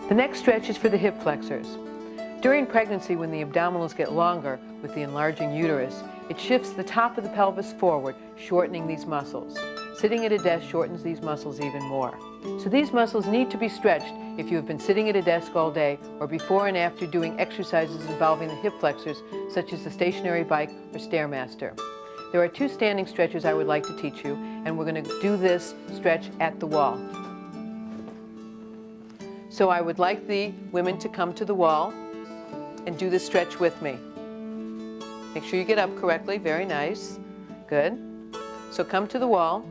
The next stretch is for the hip flexors. During pregnancy, when the abdominals get longer with the enlarging uterus, it shifts the top of the pelvis forward, shortening these muscles. Sitting at a desk shortens these muscles even more. So these muscles need to be stretched if you have been sitting at a desk all day or before and after doing exercises involving the hip flexors, such as the stationary bike or Stairmaster. There are 2 standing stretches I would like to teach you, and we're going to do this stretch at the wall. So I would like the women to come to the wall and do this stretch with me. Make sure you get up correctly. Very nice. Good. So come to the wall.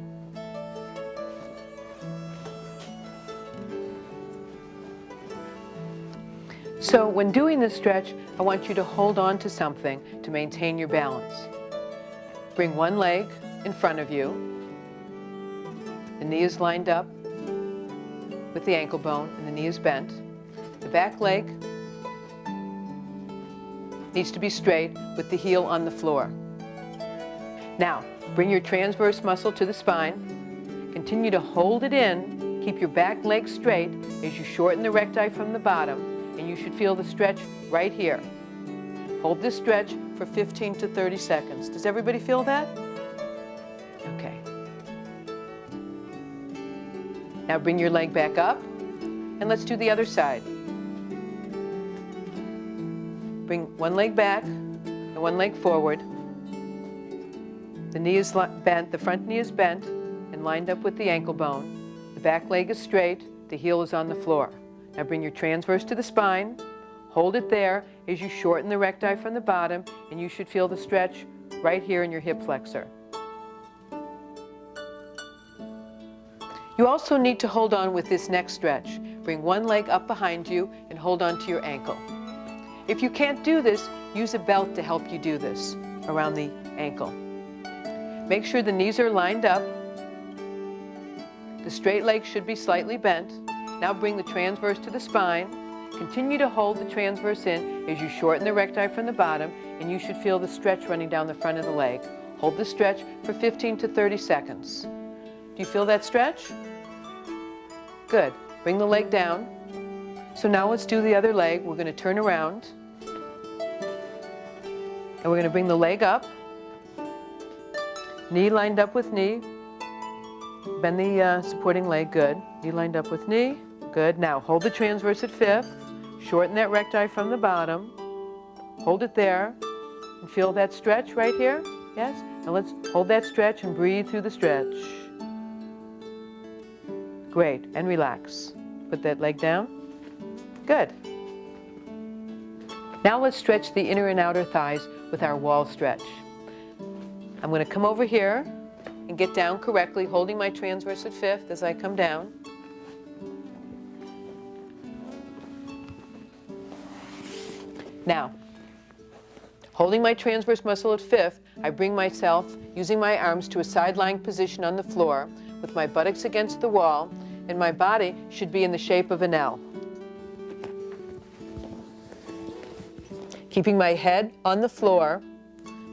So when doing this stretch, I want you to hold on to something to maintain your balance. Bring one leg in front of you. The knee is lined up with the ankle bone and the knee is bent. The back leg needs to be straight with the heel on the floor. Now, bring your transverse muscle to the spine. Continue to hold it in. Keep your back leg straight as you shorten the recti from the bottom, and you should feel the stretch right here. Hold this stretch for 15 to 30 seconds. Does everybody feel that? Okay. Now bring your leg back up, and let's do the other side. Bring one leg back and one leg forward. The knee is bent, the front knee is bent and lined up with the ankle bone. The back leg is straight, the heel is on the floor. Now bring your transverse to the spine, hold it there as you shorten the recti from the bottom, and you should feel the stretch right here in your hip flexor. You also need to hold on with this next stretch. Bring one leg up behind you and hold on to your ankle. If you can't do this, use a belt to help you do this around the ankle. Make sure the knees are lined up. The straight leg should be slightly bent. Now bring the transverse to the spine. Continue to hold the transverse in as you shorten the recti from the bottom, and you should feel the stretch running down the front of the leg. Hold the stretch for 15 to 30 seconds. Do you feel that stretch? Good. Bring the leg down. So now let's do the other leg. We're going to turn around. And we're going to bring the leg up. Knee lined up with knee. Bend the supporting leg. Good. Knee lined up with knee. Good. Now hold the transverse at 5th. Shorten that recti from the bottom. Hold it there. And feel that stretch right here. Yes? Now let's hold that stretch and breathe through the stretch. Great. And relax. Put that leg down. Good. Now let's stretch the inner and outer thighs with our wall stretch. I'm going to come over here and get down correctly, holding my transverse at 5th as I come down. Now, holding my transverse muscle at 5th, I bring myself, using my arms, to a side-lying position on the floor with my buttocks against the wall, and my body should be in the shape of an L. Keeping my head on the floor,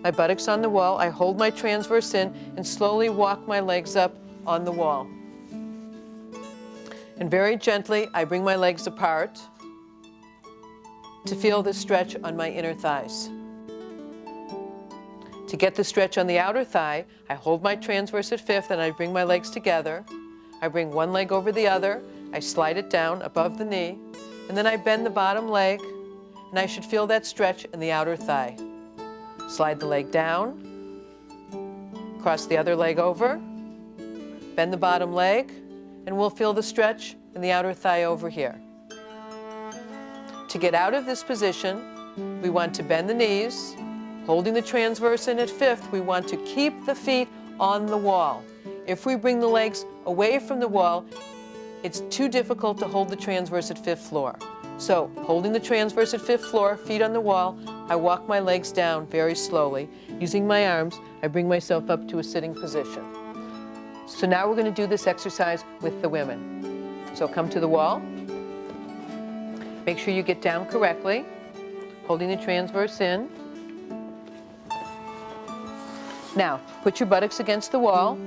my buttocks on the wall, I hold my transverse in and slowly walk my legs up on the wall. And very gently, I bring my legs apart to feel the stretch on my inner thighs. To get the stretch on the outer thigh, I hold my transverse at 5th and I bring my legs together. I bring one leg over the other, I slide it down above the knee, and then I bend the bottom leg, and I should feel that stretch in the outer thigh. Slide the leg down, cross the other leg over, bend the bottom leg, and we'll feel the stretch in the outer thigh over here. To get out of this position, we want to bend the knees. Holding the transverse in at 5th, we want to keep the feet on the wall. If we bring the legs away from the wall, it's too difficult to hold the transverse at 5th floor. So, holding the transverse at 5th floor, feet on the wall, I walk my legs down very slowly. Using my arms, I bring myself up to a sitting position. So now we're going to do this exercise with the women. So come to the wall. Make sure you get down correctly, holding the transverse in. Now, put your buttocks against the wall,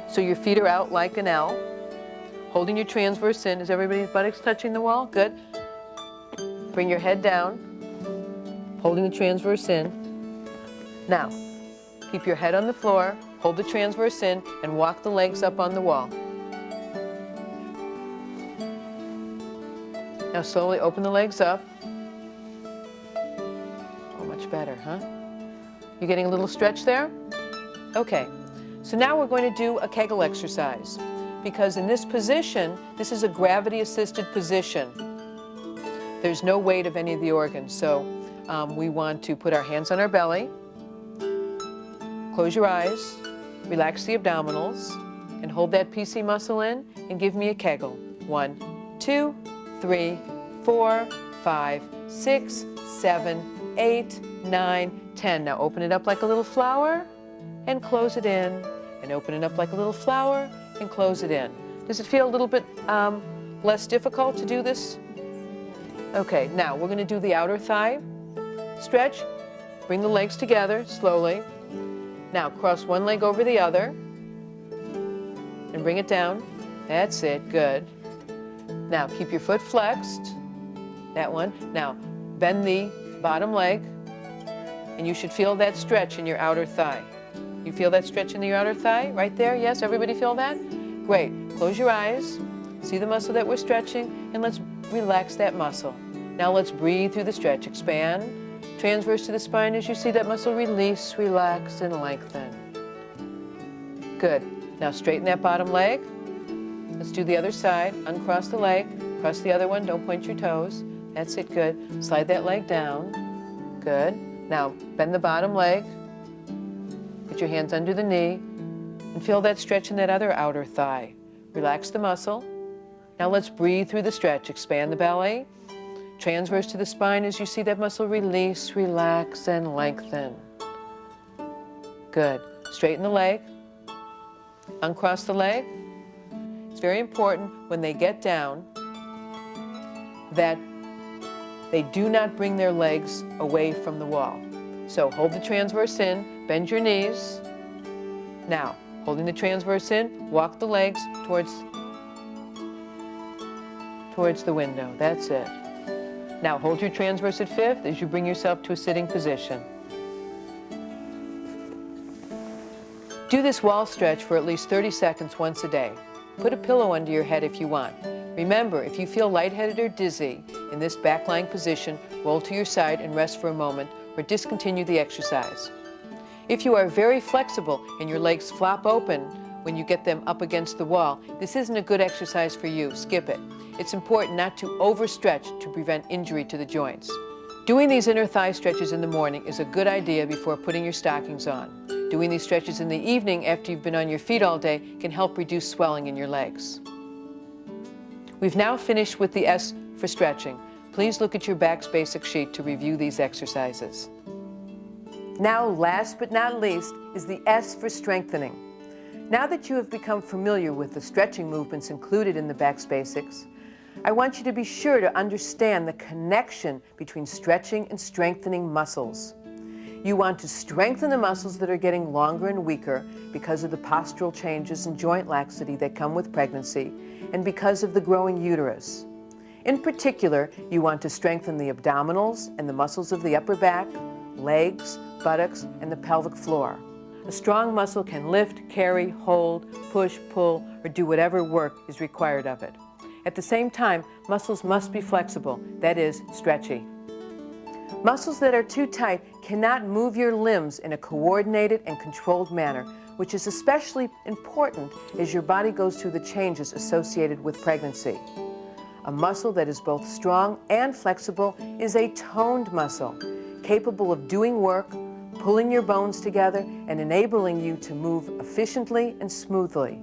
so your feet are out like an L. holding your transverse in. Is everybody's buttocks touching the wall? Good. Bring your head down, holding the transverse in. Now, keep your head on the floor, hold the transverse in, and walk the legs up on the wall. Now slowly open the legs up. Oh, much better, huh? You getting a little stretch there? Okay, so now we're going to do a Kegel exercise, because in this position, this is a gravity-assisted position. There's no weight of any of the organs, so we want to put our hands on our belly, close your eyes, relax the abdominals, and hold that PC muscle in, and give me a Kegel. 1, 2, 3, 4, 5, 6, 7, 8, 9, 10. Now open it up like a little flower and close it in, and open it up like a little flower and close it in. Does it feel a little bit less difficult to do this? Okay, now we're going to do the outer thigh stretch. Bring the legs together slowly. Now cross one leg over the other and bring it down. That's it, good. Now keep your foot flexed, that one. Now bend the bottom leg, and you should feel that stretch in your outer thigh. You feel that stretch in your outer thigh right there? Yes, everybody feel that? Great. Close your eyes, see the muscle that we're stretching, and let's relax that muscle. Now let's breathe through the stretch. Expand, transverse to the spine as you see that muscle release, relax, and lengthen. Good. Now straighten that bottom leg. Let's do the other side. Uncross the leg, cross the other one, don't point your toes. That's it, good. Slide that leg down. Good. Now bend the bottom leg. Put your hands under the knee and feel that stretch in that other outer thigh. Relax the muscle. Now let's breathe through the stretch. Expand the belly. Transverse to the spine as you see that muscle release, relax, and lengthen. Good. Straighten the leg. Uncross the leg. It's very important when they get down that they do not bring their legs away from the wall. So hold the transverse in, bend your knees. Now, holding the transverse in, walk the legs towards the window. That's it. Now hold your transverse at fifth as you bring yourself to a sitting position. Do this wall stretch for at least 30 seconds once a day. Put a pillow under your head if you want. Remember, if you feel lightheaded or dizzy in this back lying position, roll to your side and rest for a moment or discontinue the exercise. If you are very flexible and your legs flop open when you get them up against the wall, this isn't a good exercise for you. Skip it. It's important not to overstretch to prevent injury to the joints. Doing these inner thigh stretches in the morning is a good idea before putting your stockings on. Doing these stretches in the evening after you've been on your feet all day can help reduce swelling in your legs. We've now finished with the S for stretching. Please look at your back's basic sheet to review these exercises. Now, last but not least, is the S for strengthening. Now that you have become familiar with the stretching movements included in the back's basics, I want you to be sure to understand the connection between stretching and strengthening muscles. You want to strengthen the muscles that are getting longer and weaker because of the postural changes and joint laxity that come with pregnancy and because of the growing uterus. In particular, you want to strengthen the abdominals and the muscles of the upper back, legs, buttocks, and the pelvic floor. A strong muscle can lift, carry, hold, push, pull, or do whatever work is required of it. At the same time, muscles must be flexible, that is, stretchy. Muscles that are too tight cannot move your limbs in a coordinated and controlled manner, which is especially important as your body goes through the changes associated with pregnancy. A muscle that is both strong and flexible is a toned muscle, capable of doing work, pulling your bones together, and enabling you to move efficiently and smoothly.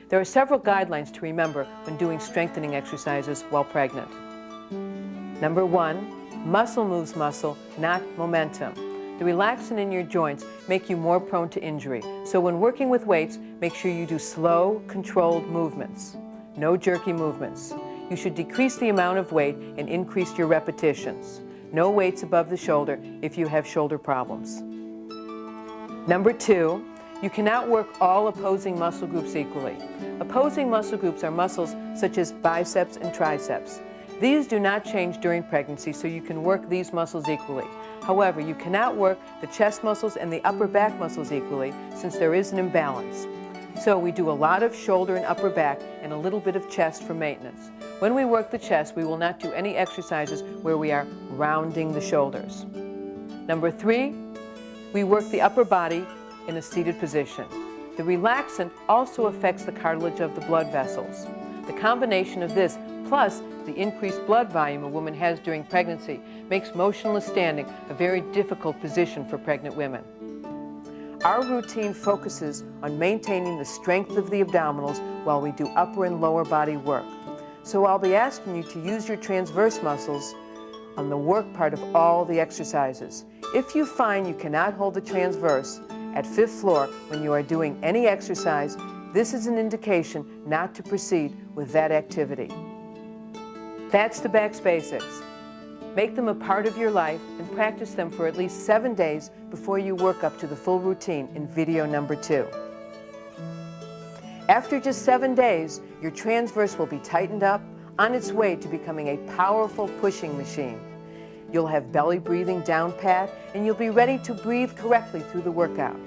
There are several guidelines to remember when doing strengthening exercises while pregnant. Number 1, muscle moves muscle, not momentum. The relaxin in your joints make you more prone to injury, so when working with weights, make sure you do slow, controlled movements. No jerky movements. You should decrease the amount of weight and increase your repetitions. No weights above the shoulder if you have shoulder problems. Number 2, You cannot work all opposing muscle groups equally. Opposing muscle groups are muscles such as biceps and triceps. These do not change during pregnancy, so you can work these muscles equally. However, you cannot work the chest muscles and the upper back muscles equally since there is an imbalance. So we do a lot of shoulder and upper back and a little bit of chest for maintenance. When we work the chest, we will not do any exercises where we are rounding the shoulders. Number 3, we work the upper body in a seated position. The relaxant also affects the cartilage of the blood vessels. The combination of this plus the increased blood volume a woman has during pregnancy makes motionless standing a very difficult position for pregnant women. Our routine focuses on maintaining the strength of the abdominals while we do upper and lower body work. So I'll be asking you to use your transverse muscles on the work part of all the exercises. If you find you cannot hold the transverse at 5th floor when you are doing any exercise, this is an indication not to proceed with that activity. That's the back's basics. Make them a part of your life and practice them for at least 7 days before you work up to the full routine in video number 2. After just 7 days, your transverse will be tightened up, on its way to becoming a powerful pushing machine. You'll have belly breathing down pat, and you'll be ready to breathe correctly through the workout.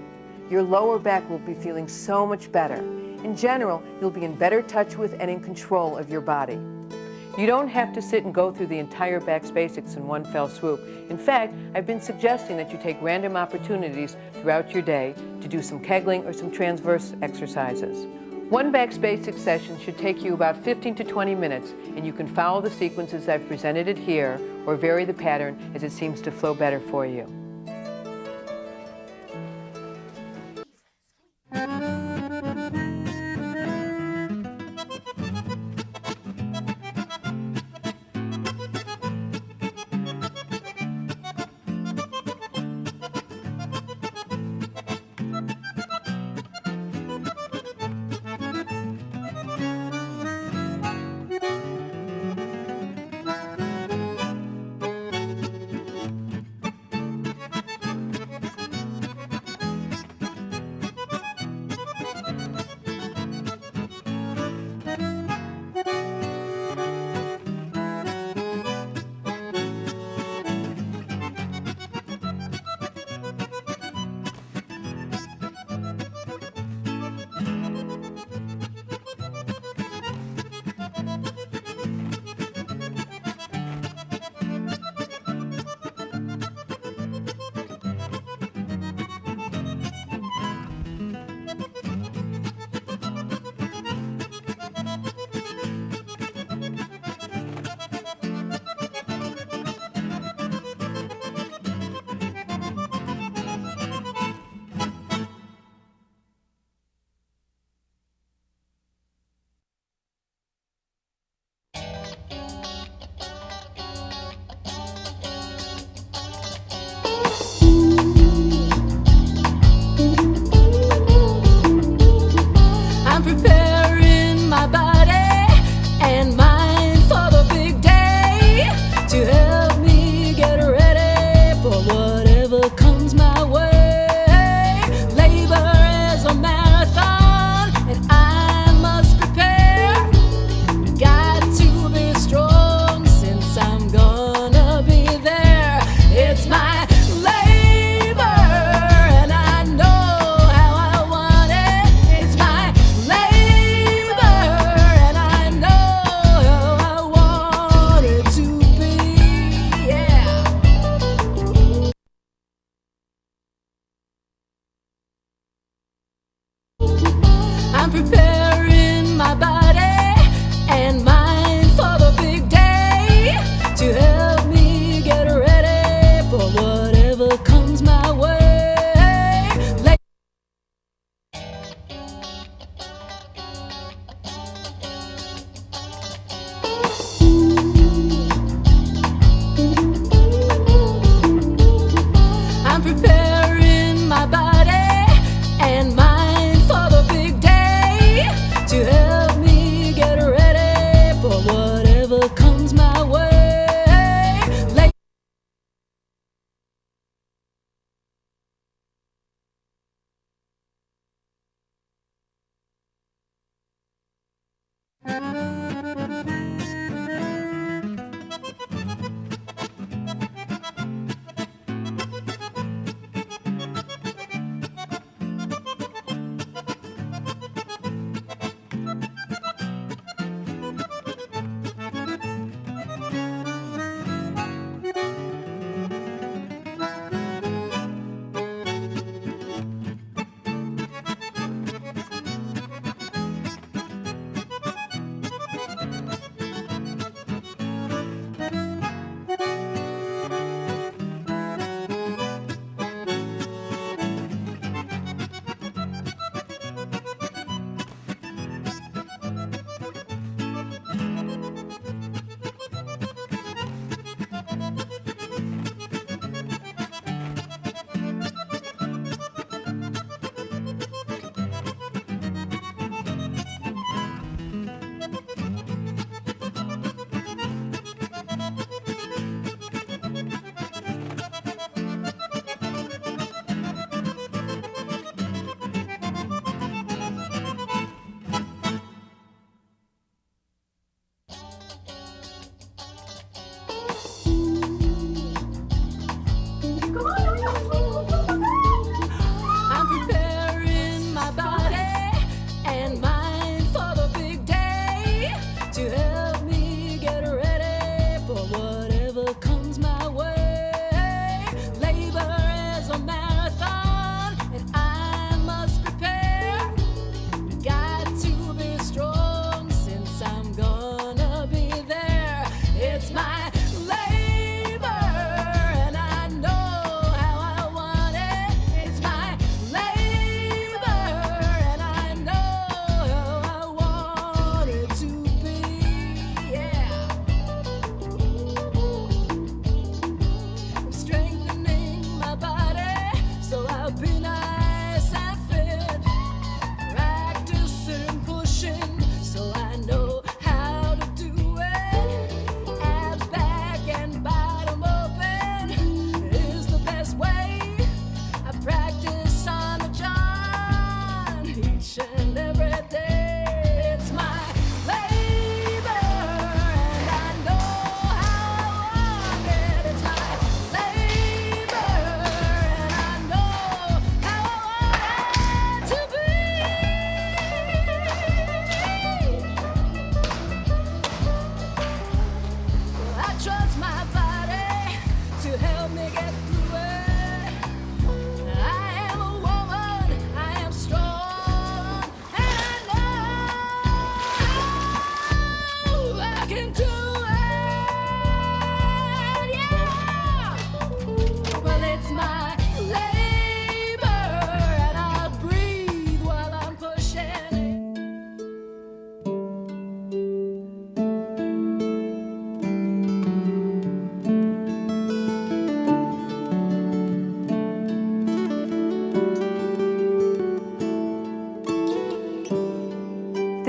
Your lower back will be feeling so much better. In general, you'll be in better touch with and in control of your body. You don't have to sit and go through the entire back's basics in one fell swoop. In fact, I've been suggesting that you take random opportunities throughout your day to do some kegling or some transverse exercises. One back's basics session should take you about 15 to 20 minutes, and you can follow the sequences I've presented it here or vary the pattern as it seems to flow better for you.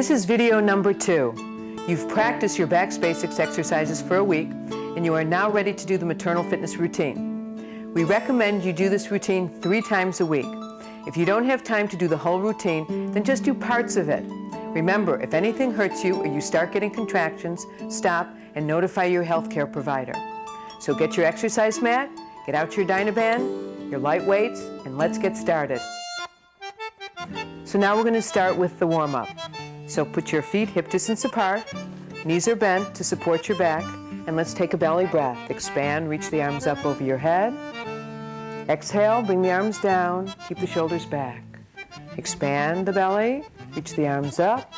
This is video number 2. You've practiced your back basics exercises for a week, and you are now ready to do the maternal fitness routine. We recommend you do this routine 3 times a week. If you don't have time to do the whole routine, then just do parts of it. Remember, if anything hurts you or you start getting contractions, stop and notify your healthcare provider. So get your exercise mat, get out your Dynaband, your light weights, and let's get started. So now we're going to start with the warm-up. So put your feet hip distance apart, knees are bent to support your back, and let's take a belly breath. Expand, reach the arms up over your head. Exhale, bring the arms down, keep the shoulders back. Expand the belly, reach the arms up.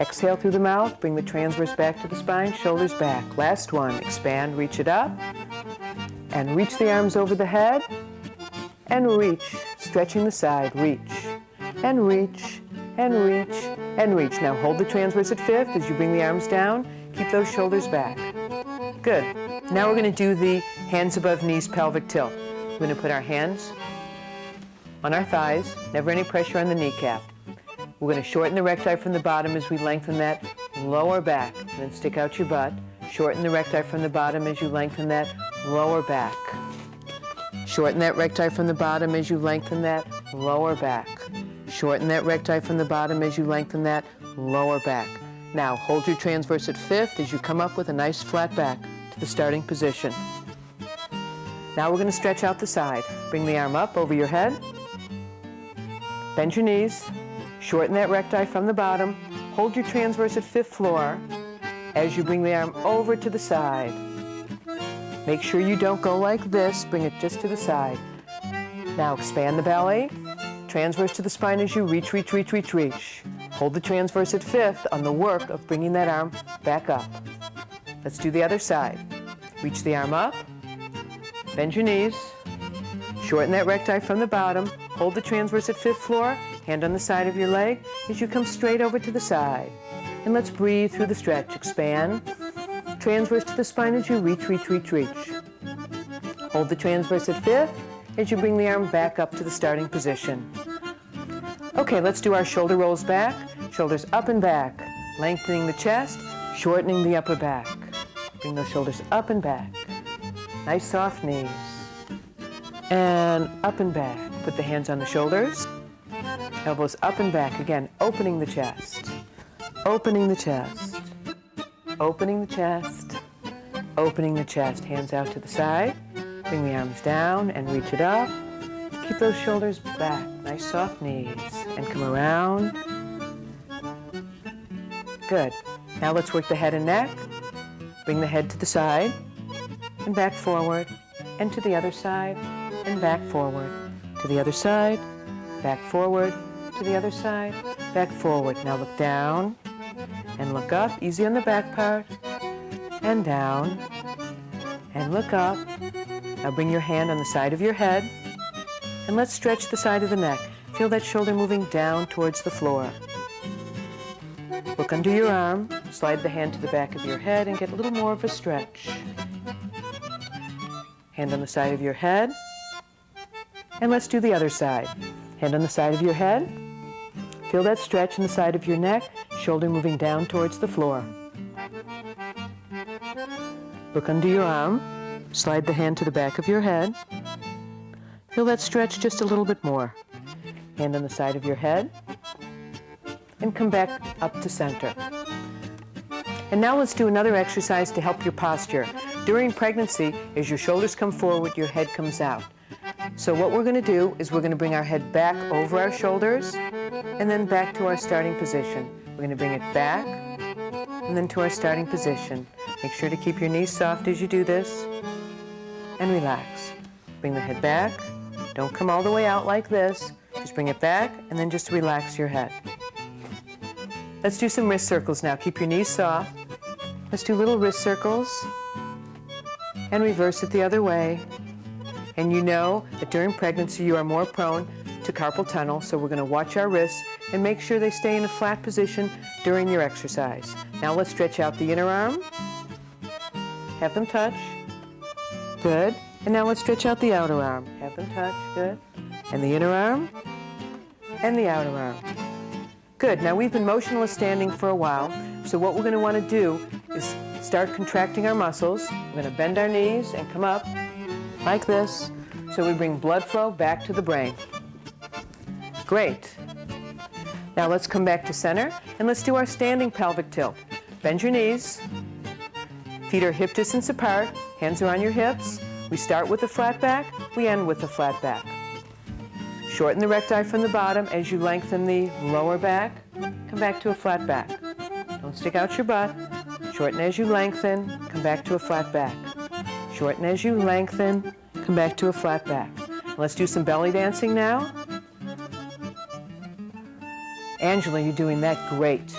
Exhale through the mouth, bring the transverse back to the spine, shoulders back. Last one, expand, reach it up, and reach the arms over the head, and reach, stretching the side, reach, and reach, and reach, and reach. Now hold the transverse at fifth as you bring the arms down, keep those shoulders back. Good. Now we're going to do the hands above knees pelvic tilt. We're going to put our hands on our thighs, never any pressure on the kneecap. We're going to shorten the recti from the bottom as we lengthen that lower back, and then stick out your butt. Shorten the recti from the bottom as you lengthen that lower back. Shorten that recti from the bottom as you lengthen that lower back. Shorten that recti from the bottom as you lengthen that lower back. Now hold your transverse at fifth as you come up with a nice flat back to the starting position. Now we're going to stretch out the side. Bring the arm up over your head. Bend your knees. Shorten that recti from the bottom. Hold your transverse at fifth floor as you bring the arm over to the side. Make sure you don't go like this. Bring it just to the side. Now expand the belly. Transverse to the spine as you reach, reach, reach, reach, reach. Hold the transverse at fifth on the work of bringing that arm back up. Let's do the other side. Reach the arm up. Bend your knees. Shorten that recti from the bottom. Hold the transverse at fifth floor. Hand on the side of your leg as you come straight over to the side. And let's breathe through the stretch. Expand. Transverse to the spine as you reach, reach, reach, reach. Hold the transverse at fifth as you bring the arm back up to the starting position. Okay, let's do our shoulder rolls back, shoulders up and back, lengthening the chest, shortening the upper back. Bring those shoulders up and back. Nice soft knees. And up and back. Put the hands on the shoulders. Elbows up and back. Again, opening the chest. Opening the chest. Opening the chest. Opening the chest. Hands out to the side. Bring the arms down and reach it up. Keep those shoulders back. Nice soft knees. And come around. Good. Now let's work the head and neck. Bring the head to the side and back forward, and to the other side and back forward, to the other side, back forward, to the other side, back forward. Now look down and look up. Easy on the back part. And down and look up. Now bring your hand on the side of your head and let's stretch the side of the neck. Feel that shoulder moving down towards the floor. Look under your arm, slide the hand to the back of your head and get a little more of a stretch. Hand on the side of your head. And let's do the other side. Hand on the side of your head. Feel that stretch in the side of your neck, shoulder moving down towards the floor. Look under your arm. Slide the hand to the back of your head. Feel that stretch just a little bit more. Hand on the side of your head. And come back up to center. And now let's do another exercise to help your posture. During pregnancy, as your shoulders come forward, your head comes out. So what we're going to do is we're going to bring our head back over our shoulders and then back to our starting position. We're going to bring it back and then to our starting position. Make sure to keep your knees soft as you do this and relax. Bring the head back. Don't come all the way out like this. Just bring it back and then just relax your head. Let's do some wrist circles now. Keep your knees soft. Let's do little wrist circles and reverse it the other way. And you know that during pregnancy you are more prone to carpal tunnel, so we're going to watch our wrists and make sure they stay in a flat position during your exercise. Now let's stretch out the inner arm. Have them touch. Good. And now let's stretch out the outer arm. Have them touch. Good. And the inner arm and the outer arm. Good. Now we've been motionless standing for a while, so what we're going to want to do is start contracting our muscles. We're going to bend our knees and come up like this, so we bring blood flow back to the brain. Great. Now let's come back to center, and let's do our standing pelvic tilt. Bend your knees, feet are hip distance apart, hands are on your hips. We start with a flat back, we end with a flat back. Shorten the recti from the bottom as you lengthen the lower back. Come back to a flat back. Don't stick out your butt. Shorten as you lengthen, come back to a flat back. Shorten as you lengthen, come back to a flat back. Let's do some belly dancing now. Angela, you're doing that great.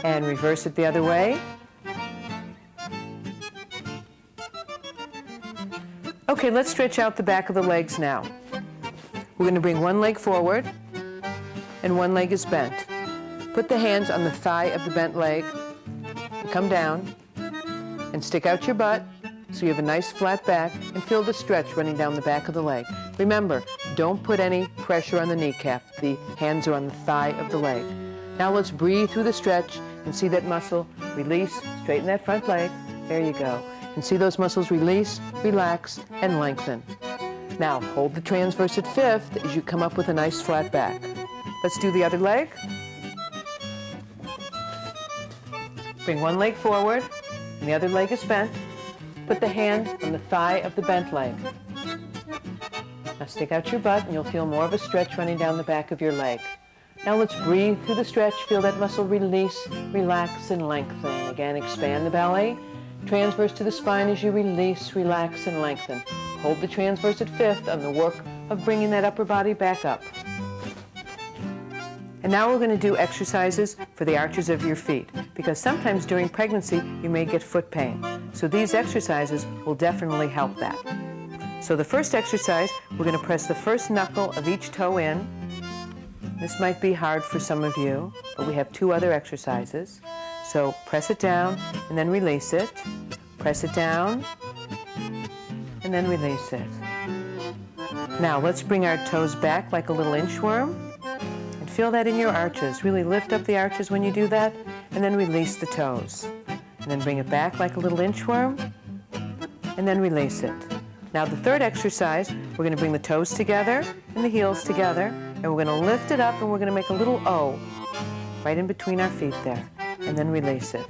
And reverse it the other way. Okay, let's stretch out the back of the legs now. We're going to bring one leg forward, and one leg is bent. Put the hands on the thigh of the bent leg, and come down, and stick out your butt so you have a nice flat back, and feel the stretch running down the back of the leg. Remember, don't put any pressure on the kneecap. The hands are on the thigh of the leg. Now let's breathe through the stretch and see that muscle release, straighten that front leg. There you go. And see those muscles release, relax, and lengthen. Now hold the transverse at fifth as you come up with a nice flat back. Let's do the other leg. Bring one leg forward, and the other leg is bent. Put the hand on the thigh of the bent leg. Now stick out your butt, and you'll feel more of a stretch running down the back of your leg. Now let's breathe through the stretch, feel that muscle release, relax, and lengthen. Again, expand the belly. Transverse to the spine as you release, relax, and lengthen. Hold the transverse at fifth on the work of bringing that upper body back up. And now we're going to do exercises for the arches of your feet, because sometimes during pregnancy you may get foot pain. So these exercises will definitely help that. So the first exercise, we're going to press the first knuckle of each toe in. This might be hard for some of you, but we have two other exercises. So press it down and then release it. Press it down and then release it. Now let's bring our toes back like a little inchworm and feel that in your arches. Really lift up the arches when you do that, and then release the toes. And then bring it back like a little inchworm and then release it. Now the third exercise, we're going to bring the toes together and the heels together, and we're going to lift it up, and we're going to make a little O right in between our feet there, and then release it.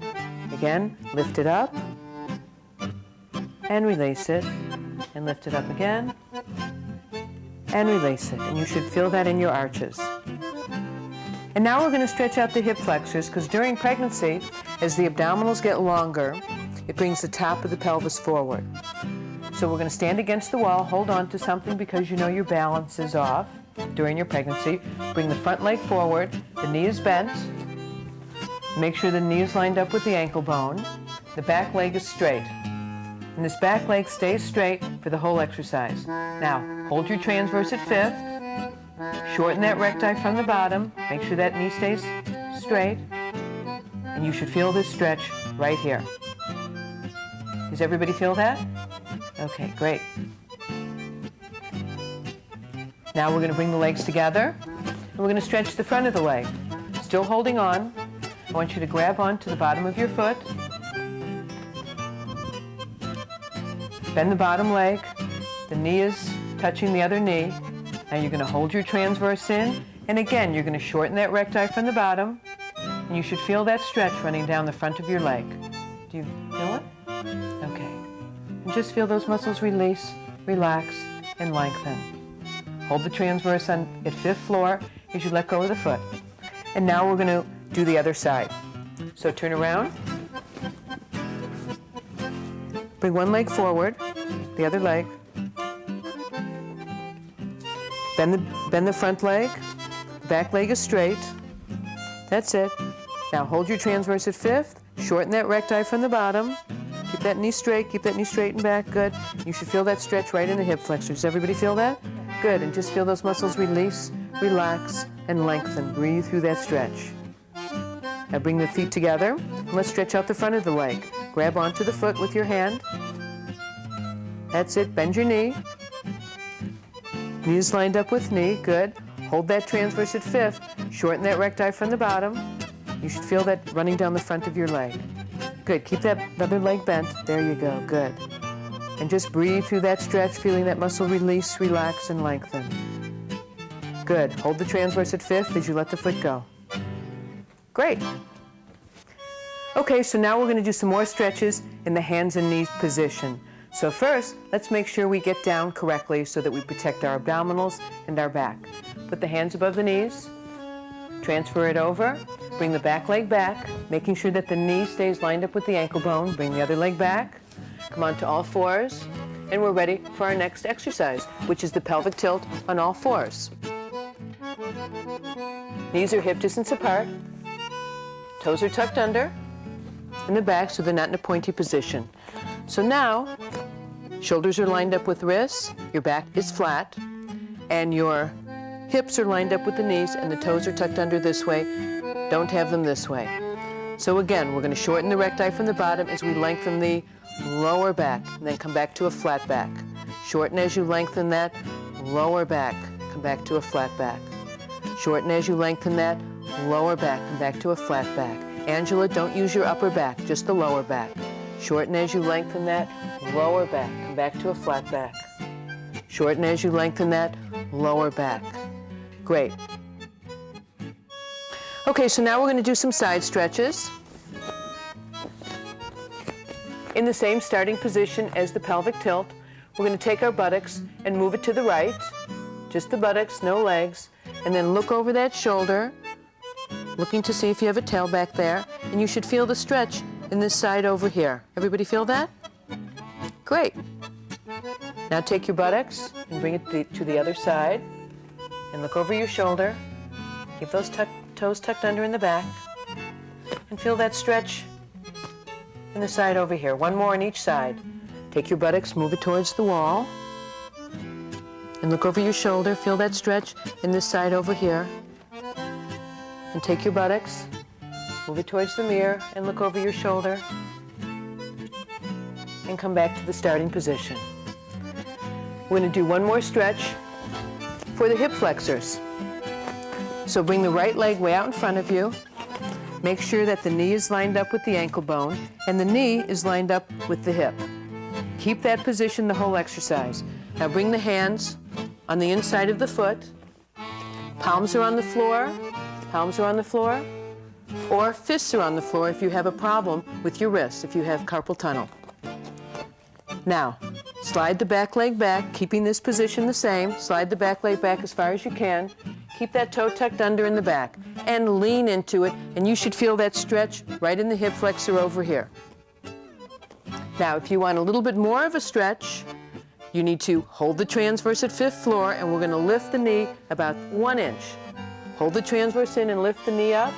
Again, lift it up and release it, and lift it up again and release it. And you should feel that in your arches. And now we're going to stretch out the hip flexors, because during pregnancy, as the abdominals get longer, it brings the top of the pelvis forward. So we're going to stand against the wall, hold on to something because you know your balance is off during your pregnancy. Bring the front leg forward, the knee is bent. Make sure the knee is lined up with the ankle bone. The back leg is straight. And this back leg stays straight for the whole exercise. Now, hold your transverse at fifth. Shorten that recti from the bottom. Make sure that knee stays straight. And you should feel this stretch right here. Does everybody feel that? Okay, great. Now we're going to bring the legs together, and we're going to stretch the front of the leg. Still holding on. I want you to grab onto the bottom of your foot. Bend the bottom leg. The knee is touching the other knee. Now you're going to hold your transverse in, and again, you're going to shorten that recti from the bottom, and you should feel that stretch running down the front of your leg. Do you feel it? Okay. And just feel those muscles release, relax, and lengthen. Hold the transverse at fifth floor as you let go of the foot. And now we're going to do the other side. So turn around. Bring one leg forward, the other leg. Bend the front leg. The back leg is straight. That's it. Now hold your transverse at fifth. Shorten that recti from the bottom. Keep that knee straight. Keep that knee straight and back. Good. You should feel that stretch right in the hip flexors. Does everybody feel that? Good. And just feel those muscles release, relax, and lengthen. Breathe through that stretch. Now bring the feet together. And let's stretch out the front of the leg. Grab onto the foot with your hand. That's it. Bend your knee. Knee is lined up with knee. Good. Hold that transverse at fifth. Shorten that recti from the bottom. You should feel that running down the front of your leg. Good. Keep that other leg bent. There you go. Good. And just breathe through that stretch, feeling that muscle release, relax, and lengthen. Good. Hold the transverse at fifth as you let the foot go. Great. Okay, so now we're going to do some more stretches in the hands and knees position. So first, let's make sure we get down correctly so that we protect our abdominals and our back. Put the hands above the knees, transfer it over, bring the back leg back, making sure that the knee stays lined up with the ankle bone. Bring the other leg back, come onto all fours, and we're ready for our next exercise, which is the pelvic tilt on all fours. Knees are hip distance apart, toes are tucked under in the back so they're not in a pointy position. So now, shoulders are lined up with wrists, your back is flat, and your hips are lined up with the knees, and the toes are tucked under this way. Don't have them this way. So again, we're going to shorten the recti from the bottom as we lengthen the lower back, and then come back to a flat back. Shorten as you lengthen that lower back, come back to a flat back. Shorten as you lengthen that lower back, come back to a flat back. Angela, don't use your upper back, just the lower back. Shorten as you lengthen that lower back, come back to a flat back. Shorten as you lengthen that lower back. Great. Okay, so now we're going to do some side stretches. In the same starting position as the pelvic tilt, we're going to take our buttocks and move it to the right. Just the buttocks, no legs. And then look over that shoulder, looking to see if you have a tail back there. And you should feel the stretch in this side over here. Everybody feel that? Great. Now take your buttocks and bring it to the other side. And look over your shoulder. Keep those toes tucked under in the back. And feel that stretch in the side over here. One more on each side. Take your buttocks, move it towards the wall. And look over your shoulder. Feel that stretch in this side over here. And take your buttocks, move it towards the mirror, and look over your shoulder. And come back to the starting position. We're going to do one more stretch for the hip flexors. So bring the right leg way out in front of you. Make sure that the knee is lined up with the ankle bone, and the knee is lined up with the hip. Keep that position the whole exercise. Now bring the hands on the inside of the foot. Palms are on the floor. Palms are on the floor. Or fists are on the floor if you have a problem with your wrists, if you have carpal tunnel. Now, slide the back leg back, keeping this position the same. Slide the back leg back as far as you can. Keep that toe tucked under in the back and lean into it, and you should feel that stretch right in the hip flexor over here. Now, if you want a little bit more of a stretch, you need to hold the transverse at fifth floor, and we're going to lift the knee about 1 inch. Hold the transverse in and lift the knee up.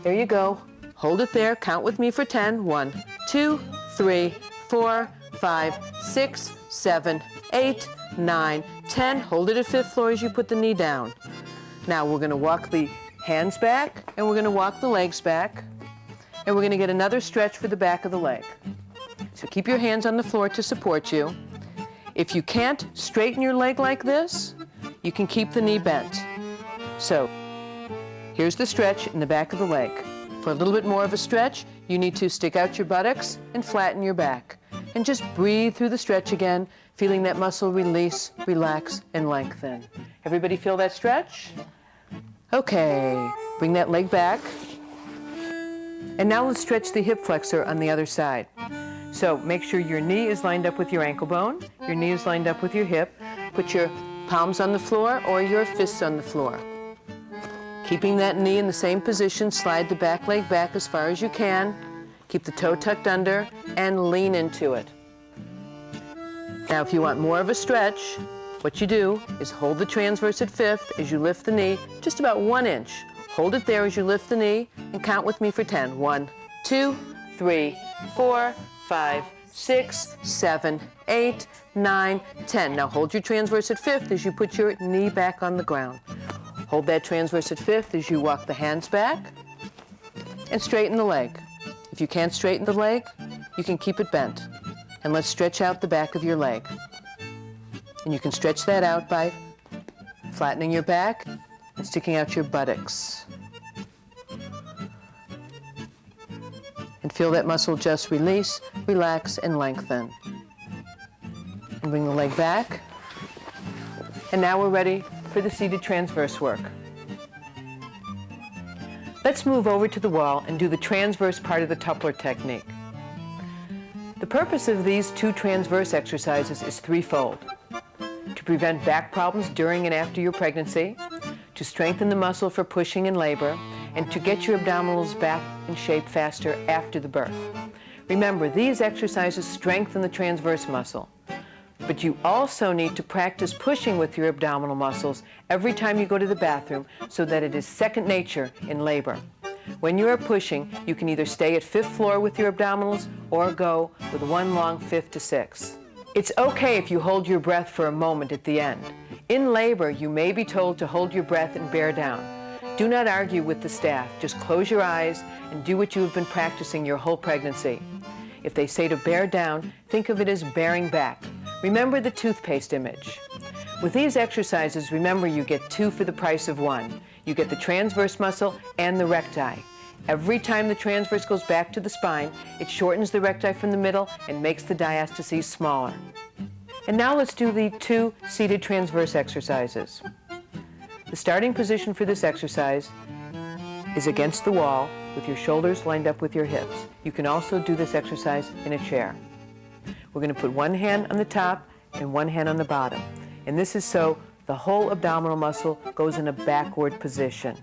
There you go. Hold it there. Count with me for 10. 1, 2, 3, 4, 5, 6, 7, 8, 9, 10. Hold it at fifth floor as you put the knee down. Now we're going to walk the hands back, and we're going to walk the legs back, and we're going to get another stretch for the back of the leg. So keep your hands on the floor to support you. If you can't straighten your leg like this, you can keep the knee bent. So here's the stretch in the back of the leg. For a little bit more of a stretch, you need to stick out your buttocks and flatten your back. And just breathe through the stretch again, feeling that muscle release, relax, and lengthen. Everybody feel that stretch? Okay, bring that leg back. And now let's stretch the hip flexor on the other side. So make sure your knee is lined up with your ankle bone, your knee is lined up with your hip. Put your palms on the floor or your fists on the floor. Keeping that knee in the same position, slide the back leg back as far as you can. Keep the toe tucked under and lean into it. Now if you want more of a stretch, what you do is hold the transverse at fifth as you lift the knee just about 1 inch. Hold it there as you lift the knee and count with me for 10. 1, 2, 3, 4, 5, 6, 7, 8, 9, 10. Now hold your transverse at fifth as you put your knee back on the ground. Hold that transverse at fifth as you walk the hands back and straighten the leg. If you can't straighten the leg, you can keep it bent. and let's stretch out the back of your leg. And you can stretch that out by flattening your back and sticking out your buttocks. And feel that muscle just release, relax, and lengthen. And bring the leg back. And now we're ready for the seated transverse work. Let's move over to the wall and do the transverse part of the Tupler technique. The purpose of these two transverse exercises is threefold: to prevent back problems during and after your pregnancy, to strengthen the muscle for pushing in labor, and to get your abdominals back in shape faster after the birth. Remember, these exercises strengthen the transverse muscle, but you also need to practice pushing with your abdominal muscles every time you go to the bathroom so that it is second nature in labor. When you are pushing, you can either stay at fifth floor with your abdominals or go with one long fifth to sixth. It's okay if you hold your breath for a moment at the end. In labor, you may be told to hold your breath and bear down. Do not argue with the staff. Just close your eyes and do what you have been practicing your whole pregnancy. If they say to bear down, think of it as bearing back. Remember the toothpaste image. With these exercises, remember you get two for the price of one. You get the transverse muscle and the recti. Every time the transverse goes back to the spine, it shortens the recti from the middle and makes the diastases smaller. And now let's do the two seated transverse exercises. The starting position for this exercise is against the wall with your shoulders lined up with your hips. You can also do this exercise in a chair. We're going to put one hand on the top and one hand on the bottom. And this is so the whole abdominal muscle goes in a backward position.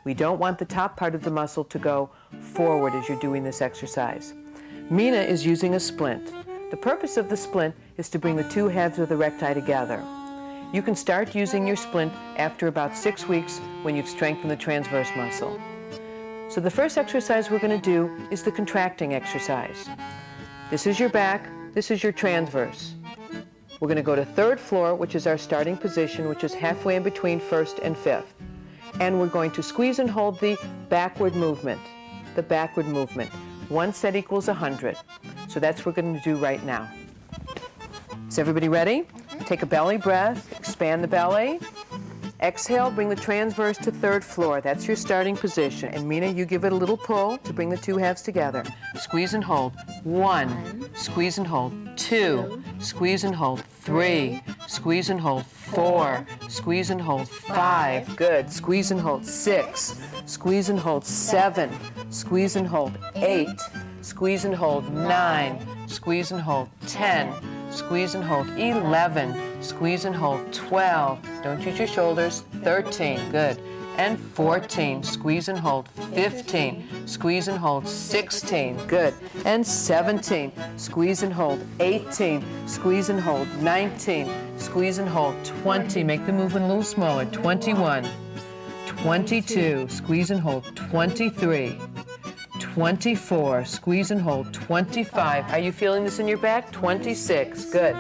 We don't want the top part of the muscle to go forward as you're doing this exercise. Mina is using a splint. The purpose of the splint is to bring the two halves of the recti together. You can start using your splint after about 6 weeks when you've strengthened the transverse muscle. So the first exercise we're going to do is the contracting exercise. This is your back, this is your transverse. We're going to go to third floor, which is our starting position, which is halfway in between first and fifth. And we're going to squeeze and hold the backward movement. The backward movement. 1 set equals 100. So that's what we're going to do right now. Is everybody ready? Take a belly breath, expand the belly. Exhale, bring the transverse to third floor. That's your starting position. And Mina, you give it a little pull to bring the two halves together. Squeeze and hold. 1, squeeze and hold. 2, squeeze and hold. 3, squeeze and hold. 4, squeeze and hold. 5, good. Squeeze and hold. 6, squeeze and hold. 7, squeeze and hold. 8, squeeze and hold. 9, squeeze and hold. 10, squeeze and hold. 11, squeeze and hold. 12, don't use your shoulders. 13, good. And 14, squeeze and hold. 15, squeeze and hold. 16, good. And 17, squeeze and hold. 18, squeeze and hold. 19, squeeze and hold. 20, make the movement a little smaller. 21, 22, squeeze and hold. 23, 24, squeeze and hold. 25, are you feeling this in your back? 26, good.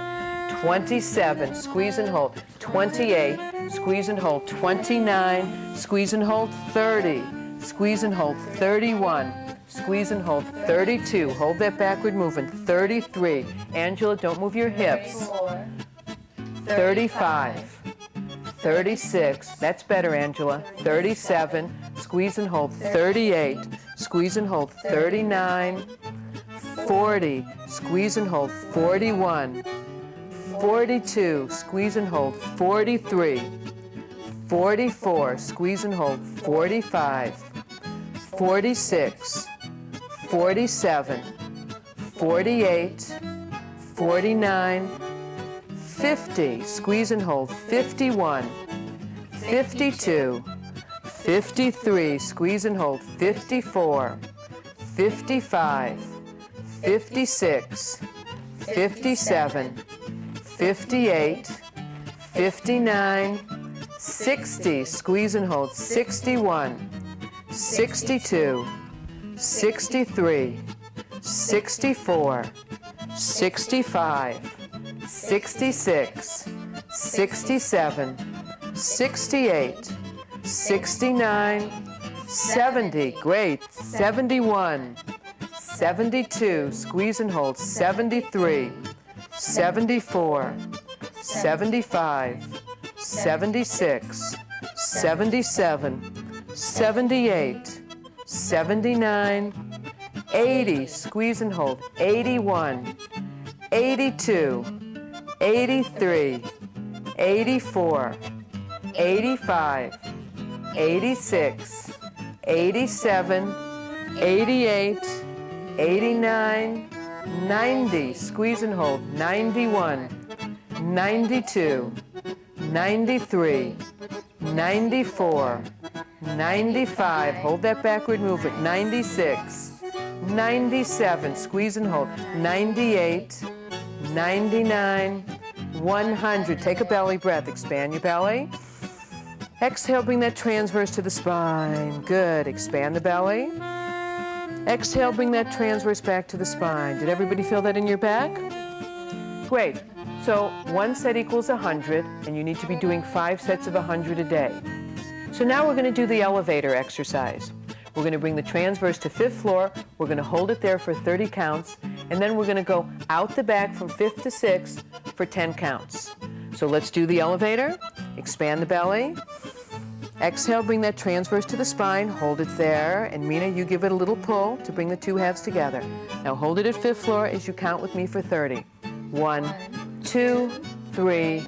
27, squeeze and hold. 28, squeeze and hold. 29, squeeze and hold. 30, squeeze and hold. 31, squeeze and hold. 32, hold that backward movement. 33, Angela, don't move your hips. 35, 36, that's better, Angela. 37, squeeze and hold. 38, squeeze and hold. 39, 40, squeeze and hold. 41, 42, squeeze and hold. 43, 44, squeeze and hold. 45, 46, 47, 48, 49, 50, squeeze and hold. 51, 52, 53, squeeze and hold. 54, 55, 56, 57, 58, 59, 60, squeeze and hold. 61, 62, 63, 64, 65, 66, 67, 68, 69, 70, great. 71, 72, squeeze and hold. 73, 74, 75, 76, 77, 78, 79, 80, squeeze and hold, 81, 82, 83, 84, 85, 86, 87, 88, 89, 90, squeeze and hold, 91, 92, 93, 94, 95, hold that backward movement, 96, 97, squeeze and hold, 98, 99, 100. Take a belly breath, expand your belly. Exhale, bring that transverse to the spine. Good, expand the belly. Exhale, bring that transverse back to the spine. Did everybody feel that in your back? Great. So 1 set equals 100, and you need to be doing 5 sets of 100 a day. So now we're going to do the elevator exercise. We're going to bring the transverse to 5th floor. We're going to hold it there for 30 counts, and then we're going to go out the back from 5th to 6th for 10 counts. So let's do the elevator. Expand the belly. Exhale, bring that transverse to the spine. Hold it there. And Mina, you give it a little pull to bring the 2 halves together. Now hold it at 5th floor as you count with me for 30. 1, 2, 3,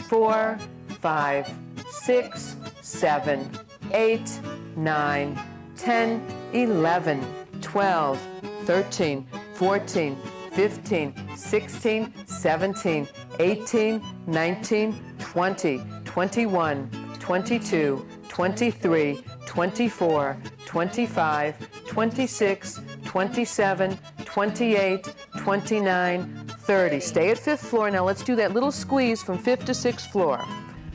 4, 5, 6, 7, 8, 9, 10, 11, 12, 13, 14, 15, 16, 17, 18, 19, 20, 21, 22, 23, 24, 25, 26, 27, 28, 29, 30. Stay at 5th floor. Now let's do that little squeeze from 5th to 6th floor.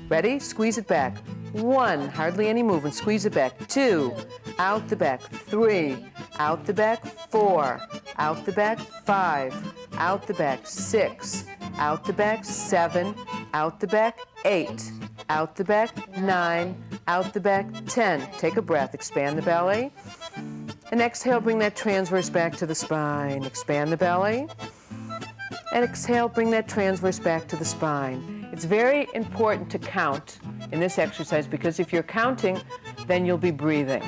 Ready? Squeeze it back. 1, hardly any movement. Squeeze it back. 2, out the back. 3, out the back. 4, out the back. 5, out the back. 6, out the back. 7, out the back. 8, out the back. 9, out the back. 10. Take a breath. Expand the belly. And exhale, bring that transverse back to the spine. Expand the belly. And exhale, bring that transverse back to the spine. It's very important to count in this exercise because if you're counting, then you'll be breathing.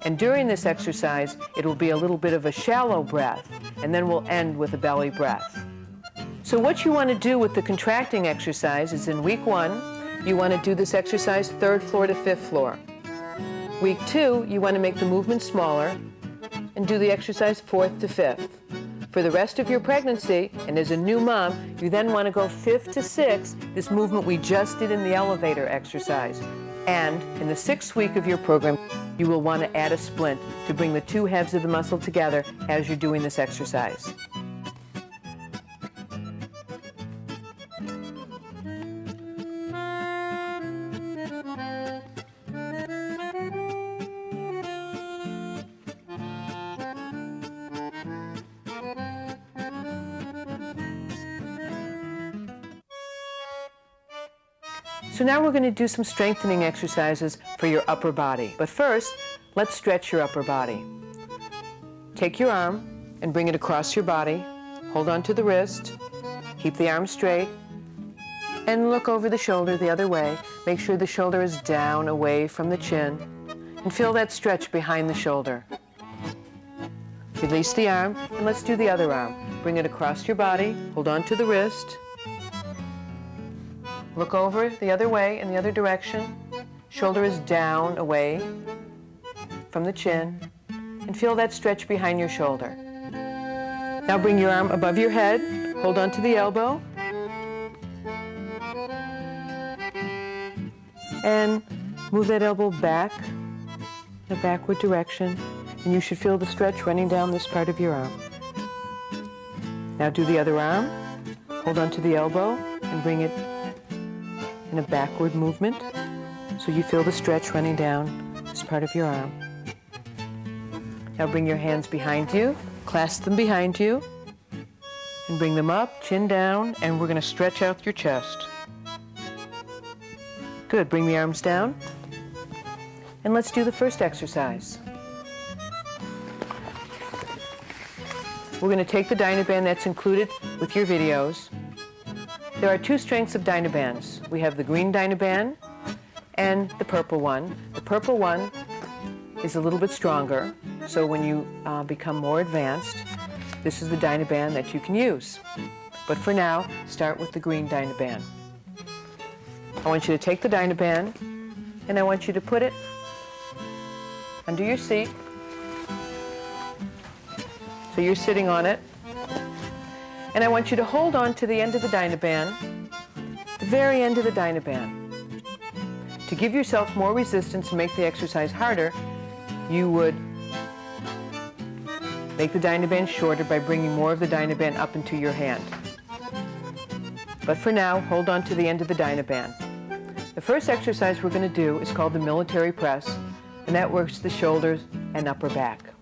And during this exercise, it will be a little bit of a shallow breath, and then we'll end with a belly breath. So what you want to do with the contracting exercise is in week 1, you want to do this exercise 3rd floor to 5th floor. Week 2, you want to make the movement smaller and do the exercise 4th to 5th. For the rest of your pregnancy, and as a new mom, you then want to go 5th to 6th, this movement we just did in the elevator exercise. And in the 6th week of your program, you will want to add a splint to bring the 2 halves of the muscle together as you're doing this exercise. So now we're going to do some strengthening exercises for your upper body. But first, let's stretch your upper body. Take your arm and bring it across your body. Hold on to the wrist. Keep the arm straight. And look over the shoulder the other way. Make sure the shoulder is down away from the chin. And feel that stretch behind the shoulder. Release the arm, and let's do the other arm. Bring it across your body. Hold on to the wrist. Look over the other way in the other direction. Shoulder is down away from the chin. And feel that stretch behind your shoulder. Now bring your arm above your head. Hold on to the elbow. And move that elbow back in a backward direction. And you should feel the stretch running down this part of your arm. Now do the other arm. Hold on to the elbow and bring it in a backward movement, so you feel the stretch running down this part of your arm. Now bring your hands behind you, clasp them behind you, and bring them up, chin down, and we're going to stretch out your chest. Good, bring the arms down, and let's do the first exercise. We're going to take the Dynaband that's included with your videos, There are two strengths of Dynabands. We have the green Dynaband and the purple one. The purple one is a little bit stronger, so when you become more advanced, this is the Dynaband that you can use. But for now, start with the green Dynaband. I want you to take the Dynaband and I want you to put it under your seat. So you're sitting on it. And I want you to hold on to the end of the Dynaband, the very end of the Dynaband. To give yourself more resistance and make the exercise harder, you would make the Dynaband shorter by bringing more of the Dynaband up into your hand. But for now, hold on to the end of the Dynaband. The first exercise we're going to do is called the military press, and that works the shoulders and upper back.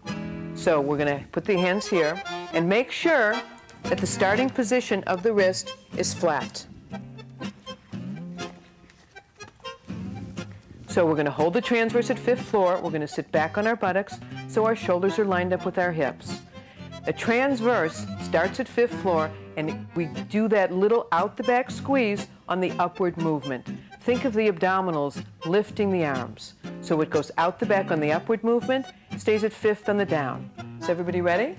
So we're going to put the hands here and make sure that the starting position of the wrist is flat. So we're going to hold the transverse at fifth floor. We're going to sit back on our buttocks so our shoulders are lined up with our hips. The transverse starts at fifth floor, and we do that little out the back squeeze on the upward movement. Think of the abdominals lifting the arms. So it goes out the back on the upward movement, stays at fifth on the down. Is everybody ready?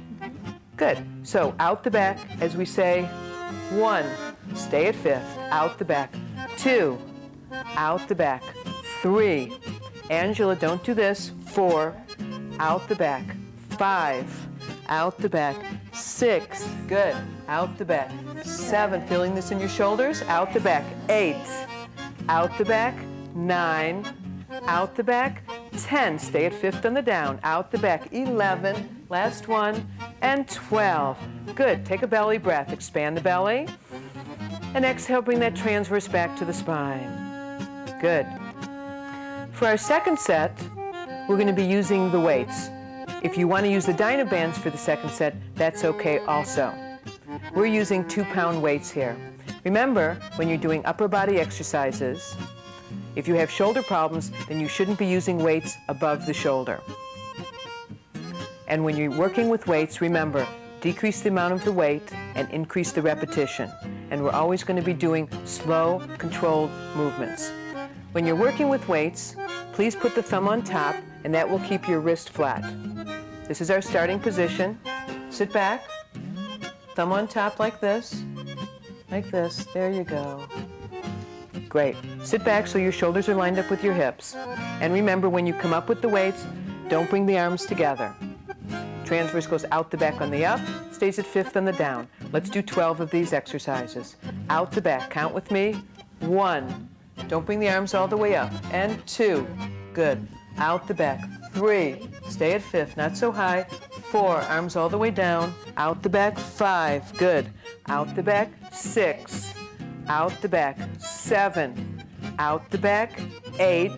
Good. So out the back, as we say, 1, stay at fifth, out the back. 2, out the back. 3, Angela, don't do this. 4, out the back. 5, out the back. 6, good, out the back. 7, feeling this in your shoulders, out the back. 8, out the back. 9, out the back. 10, stay at fifth on the down, out the back. 11, last one, and 12. Good, take a belly breath, expand the belly, and exhale, bring that transverse back to the spine. Good. For our second set, we're going to be using the weights. If you want to use the Dynabands for the second set, that's okay also. We're using 2-pound weights here. Remember, when you're doing upper body exercises, if you have shoulder problems, then you shouldn't be using weights above the shoulder. And when you're working with weights, remember, decrease the amount of the weight and increase the repetition. And we're always going to be doing slow, controlled movements. When you're working with weights, please put the thumb on top, and that will keep your wrist flat. This is our starting position. Sit back, thumb on top like this, there you go. Great. Sit back so your shoulders are lined up with your hips. And remember, when you come up with the weights, don't bring the arms together. Transverse goes out the back on the up, stays at fifth on the down. Let's do 12 of these exercises. Out the back, count with me. 1, don't bring the arms all the way up. And 2, good. Out the back. 3, stay at fifth, not so high. 4, arms all the way down. Out the back. 5, good. Out the back. 6, out the back. 7, out the back. 8,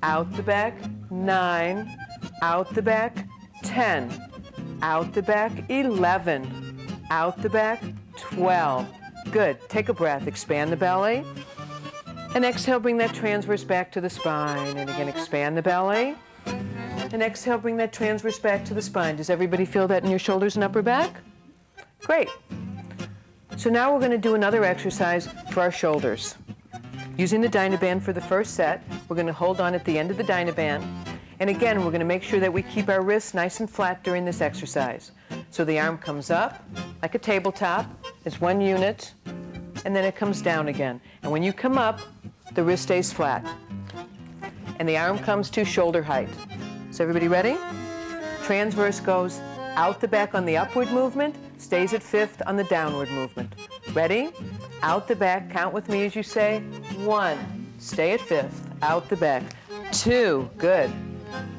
out the back. 9, out the back. 10, out the back. 11, out the back. 12, good. Take a breath, expand the belly, and exhale, bring that transverse back to the spine. And again, expand the belly, and exhale, bring that transverse back to the spine. Does everybody feel that in your shoulders and upper back? Great. So now we're going to do another exercise for our shoulders. Using the Dynaband for the first set, we're going to hold on at the end of the Dynaband. And again, we're going to make sure that we keep our wrists nice and flat during this exercise. So the arm comes up like a tabletop, it's one unit, and then it comes down again. And when you come up, the wrist stays flat. And the arm comes to shoulder height. So everybody ready? Transverse goes out the back on the upward movement, stays at fifth on the downward movement. Ready? Out the back, count with me as you say. 1, stay at fifth, out the back. 2, good.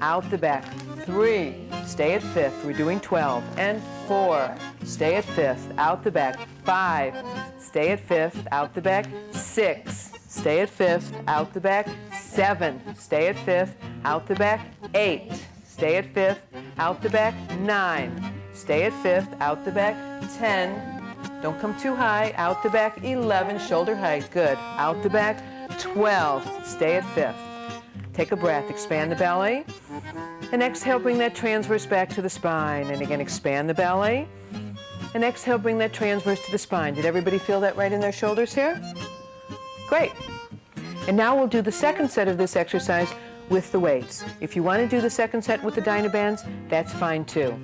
Out the back. 3, stay at fifth, we're doing 12. And 4, stay at fifth, out the back. 5, stay at fifth, out the back. 6, stay at fifth, out the back. 7, stay at fifth, out the back. 8, stay at fifth, out the back. 9, stay at fifth, out the back. 10, don't come too high, out the back. 11, shoulder height, good. Out the back. 12, stay at fifth. Take a breath, expand the belly, and exhale, bring that transverse back to the spine. And again, expand the belly, And exhale, bring that transverse to the spine. Did everybody feel that right in their shoulders here? Great. And now we'll do the second set of this exercise with the weights. If you want to do the second set with the Dynabands, that's fine too.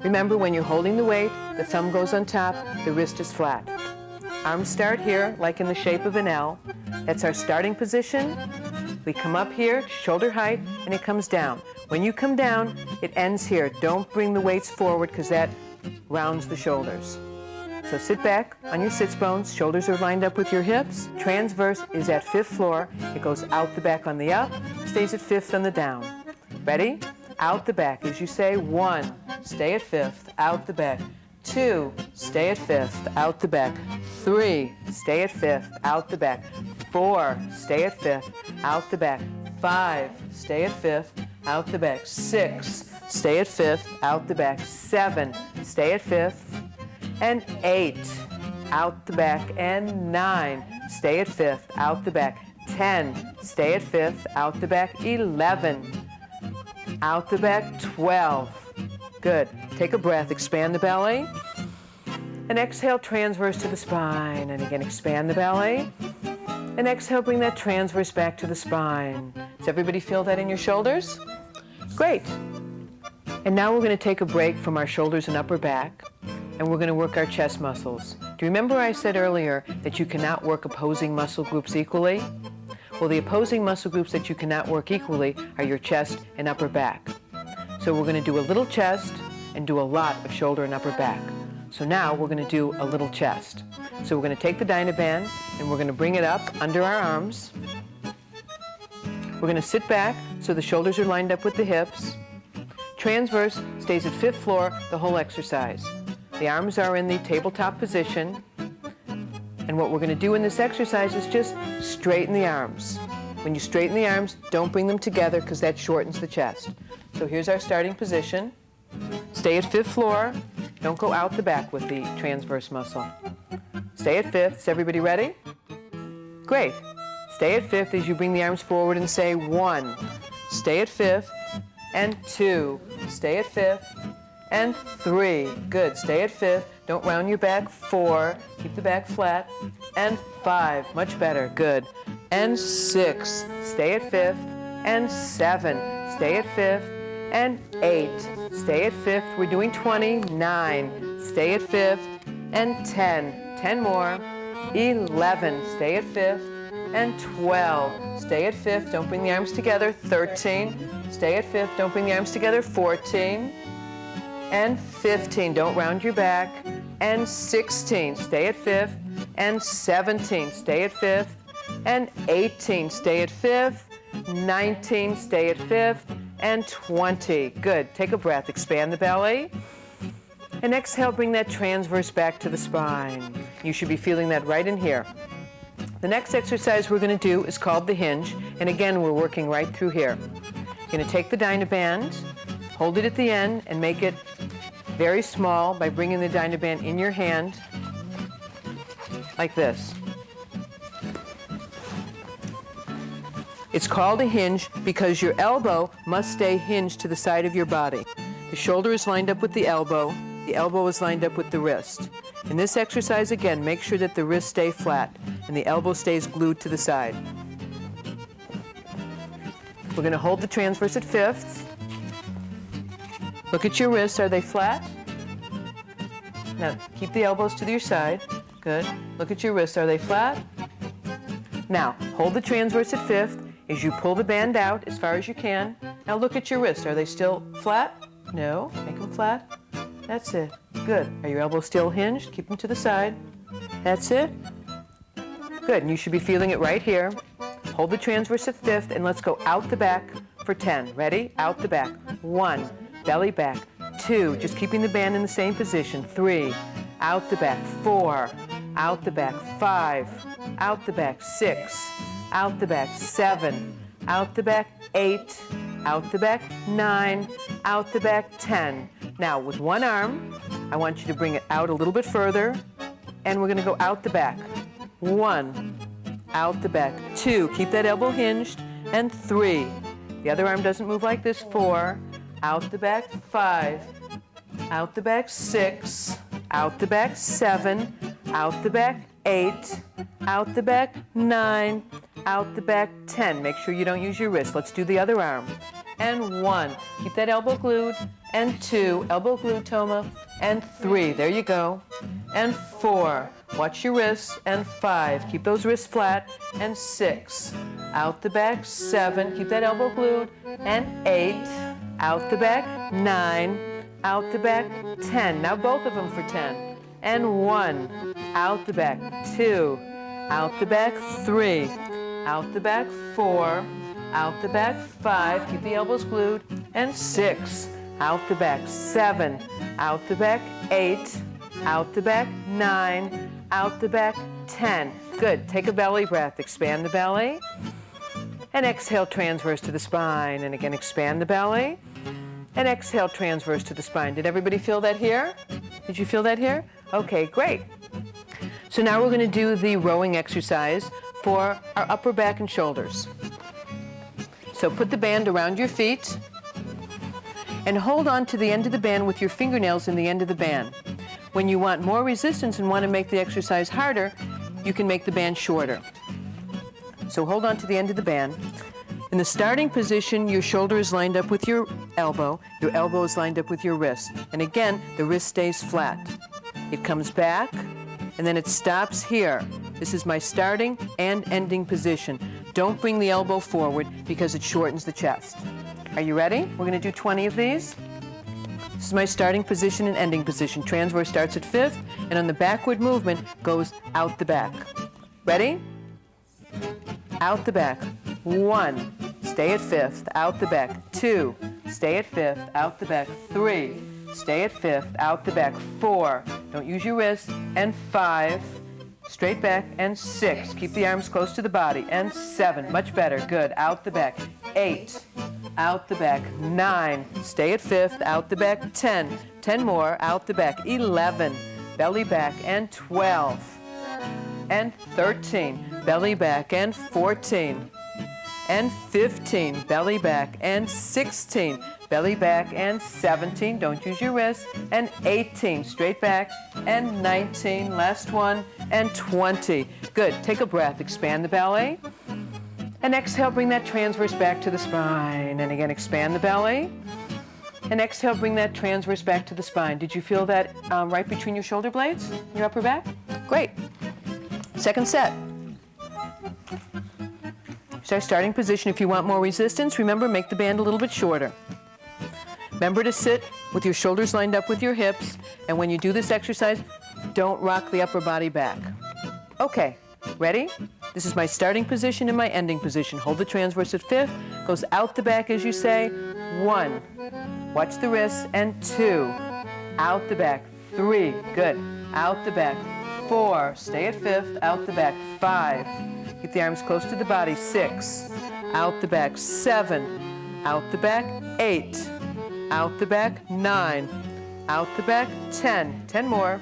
Remember, when you're holding the weight, the thumb goes on top, the wrist is flat. Arms start here, like in the shape of an L. That's our starting position. We come up here, shoulder height, and it comes down. When you come down, it ends here. Don't bring the weights forward because that rounds the shoulders. So sit back on your sits bones, shoulders are lined up with your hips. Transverse is at 5th floor. It goes out the back on the up, stays at 5th on the down. Ready? Out the back. As you say, 1, stay at 5th, out the back. 2, stay at 5th, out the back. 3, stay at 5th, out the back. 4, stay at 5th, out the back. 5, stay at 5th, out the back. 6, stay at 5th, out the back. 7, stay at 5th. And 8, out the back. And 9, stay at 5th, out the back. 10, stay at 5th, out the back. 11, out the back. 12. Good. Take a breath, expand the belly. And exhale, transverse to the spine. And again, expand the belly. And exhale, bring that transverse back to the spine. Does everybody feel that in your shoulders? Great. And now we're going to take a break from our shoulders and upper back, and we're going to work our chest muscles. Do you remember I said earlier that you cannot work opposing muscle groups equally? Well, the opposing muscle groups that you cannot work equally are your chest and upper back. So we're going to do a little chest and do a lot of shoulder and upper back. So now we're going to do a little chest. So we're going to take the Dynaband and we're going to bring it up under our arms. We're going to sit back so the shoulders are lined up with the hips. Transverse stays at 5th floor the whole exercise. The arms are in the tabletop position. And what we're going to do in this exercise is just straighten the arms. When you straighten the arms, don't bring them together because that shortens the chest. So here's our starting position. Stay at 5th floor. Don't go out the back with the transverse muscle. Stay at 5th. Is everybody ready? Great. Stay at 5th as you bring the arms forward and say 1. Stay at 5th. And 2. Stay at 5th. And 3. Good. Stay at 5th. Don't round your back. 4. Keep the back flat. And 5. Much better. Good. And 6. Stay at 5th. And 7. Stay at 5th. And 8. Stay at 5th. We're doing 20. 9. Stay at 5th. And 10. 10 more. 11. Stay at 5th. And 12. Stay at 5th. Don't bring the arms together. 13. Stay at 5th. Don't bring the arms together. 14. And 15. Don't round your back. And 16. Stay at 5th. And 17. Stay at 5th. And 18. Stay at 5th. 19. Stay at 5th. And 20. Good. Take a breath. Expand the belly. And exhale, bring that transverse back to the spine. You should be feeling that right in here. The next exercise we're going to do is called the hinge. And again, we're working right through here. You're going to take the Dynaband, hold it at the end, and make it very small by bringing the Dynaband in your hand like this. It's called a hinge because your elbow must stay hinged to the side of your body. The shoulder is lined up with the elbow is lined up with the wrist. In this exercise, again, make sure that the wrists stay flat and the elbow stays glued to the side. We're going to hold the transverse at 5th. Look at your wrists. Are they flat? Now, keep the elbows to your side. Good. Look at your wrists. Are they flat? Now, hold the transverse at 5th. As you pull the band out as far as you can. Now look at your wrists. Are they still flat? No. Make them flat. That's it. Good. Are your elbows still hinged? Keep them to the side. That's it. Good. And you should be feeling it right here. Hold the transverse at 5th, and let's go out the back for 10. Ready? Out the back. 1. Belly back. 2. Just keeping the band in the same position. 3. Out the back. 4. Out the back. 5. Out the back. 6. Out the back. 7. Out the back. 8. Out the back. 9. Out the back. 10. Now, with one arm, I want you to bring it out a little bit further, and we're going to go out the back. 1. Out the back. 2. Keep that elbow hinged. And 3. The other arm doesn't move like this. 4. Out the back. 5. Out the back. 6. out the back, 7, out the back, 8, out the back, 9, out the back, 10. Make sure you don't use your wrist. Let's do the other arm. And 1, keep that elbow glued, and 2, elbow glued, Toma, and 3, there you go, and 4, watch your wrists, and 5, keep those wrists flat, and 6, out the back, 7, keep that elbow glued, and 8, out the back, 9, out the back, 10, now both of them for 10, and 1, out the back, 2, out the back, 3, out the back, 4, out the back, 5, keep the elbows glued, and 6, out the back, 7, out the back, 8, out the back, 9, out the back, 10. Good, take a belly breath, expand the belly, and exhale transverse to the spine, and again expand the belly, and exhale transverse to the spine. Did everybody feel that here? Did you feel that here? Okay, great. So now we're going to do the rowing exercise for our upper back and shoulders. So put the band around your feet and hold on to the end of the band with your fingernails in the end of the band. When you want more resistance and want to make the exercise harder, you can make the band shorter. So hold on to the end of the band. In the starting position, your shoulder is lined up with your elbow is lined up with your wrist. And again, the wrist stays flat. It comes back, and then it stops here. This is my starting and ending position. Don't bring the elbow forward because it shortens the chest. Are you ready? We're going to do 20 of these. This is my starting position and ending position. Transverse starts at 5th, and on the backward movement goes out the back. Ready? Out the back. 1, stay at 5th, out the back. 2, stay at 5th, out the back. 3, stay at 5th, out the back. 4, don't use your wrist, and 5, straight back, and 6, keep the arms close to the body, and 7, much better, good, out the back. 8, out the back. 9, stay at 5th, out the back. 10, 10 more, out the back. 11, belly back, and 12, and 13, belly back, and 14, and 15, belly back, and 16, belly back, and 17, don't use your wrist, and 18, straight back, and 19, last one, and 20. Good, take a breath, expand the belly, and exhale, bring that transverse back to the spine, and again, expand the belly, and exhale, bring that transverse back to the spine. Did you feel that right between your shoulder blades, your upper back? Great. Second set. It's our starting position. If you want more resistance, remember, make the band a little bit shorter. Remember to sit with your shoulders lined up with your hips, and when you do this exercise, don't rock the upper body back. Okay, ready? This is my starting position and my ending position. Hold the transverse at 5th, goes out the back as you say. 1, watch the wrists, and 2, out the back. 3, good, out the back. 4, stay at 5th, out the back. 5, keep the arms close to the body. 6, out the back. 7, out the back. 8, out the back. 9, out the back. 10, 10 more.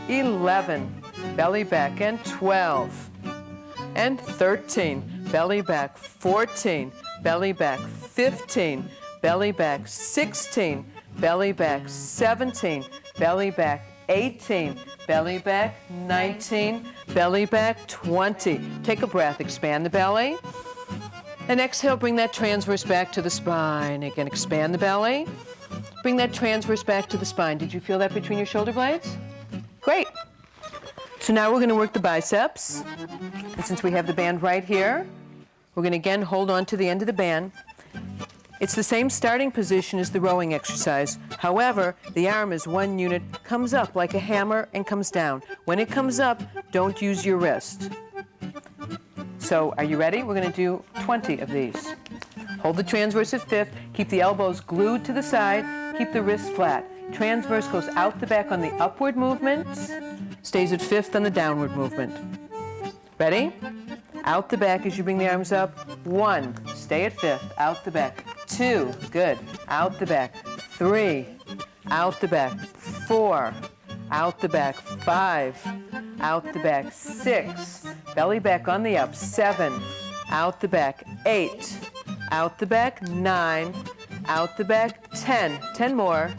11, belly back, and 12, and 13, belly back. 14, belly back. 15, belly back. 16, belly back. 17, belly back. 18, belly back. 19, belly back. 20. Take a breath, expand the belly, and exhale, bring that transverse back to the spine. Again, expand the belly, bring that transverse back to the spine. Did you feel that between your shoulder blades? Great. So now we're going to work the biceps. And since we have the band right here, we're going to again hold on to the end of the band. It's the same starting position as the rowing exercise. However, the arm is one unit, comes up like a hammer and comes down. When it comes up, don't use your wrist. So are you ready? We're going to do 20 of these. Hold the transverse at 5th, keep the elbows glued to the side, keep the wrists flat. Transverse goes out the back on the upward movement, stays at 5th on the downward movement. Ready? Out the back as you bring the arms up. 1, stay at 5th, out the back. 2, good, out the back. 3, out the back. 4, out the back. 5, out the back. 6, belly back on the up. 7, out the back. 8, out the back. 9, out the back. 10, 10 more.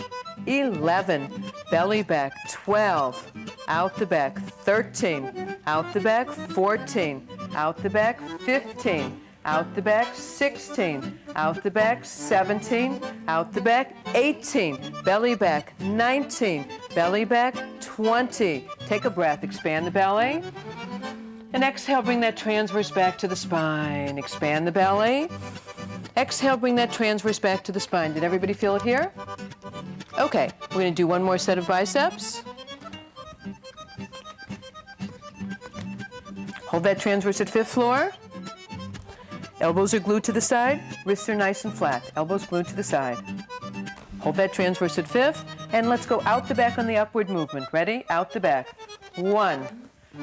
11, belly back, 12, out the back, 13, out the back, 14, out the back, 15, out the back, 16, out the back, 17, out the back, 18, belly back, 19, belly back, 20. Take a breath, expand the belly. And exhale, bring that transverse back to the spine. Expand the belly. Exhale, bring that transverse back to the spine. Did everybody feel it here? Okay, we're going to do one more set of biceps. Hold that transverse at fifth floor. Elbows are glued to the side, wrists are nice and flat. Elbows glued to the side. Hold that transverse at fifth, and let's go out the back on the upward movement. Ready? Out the back. 1,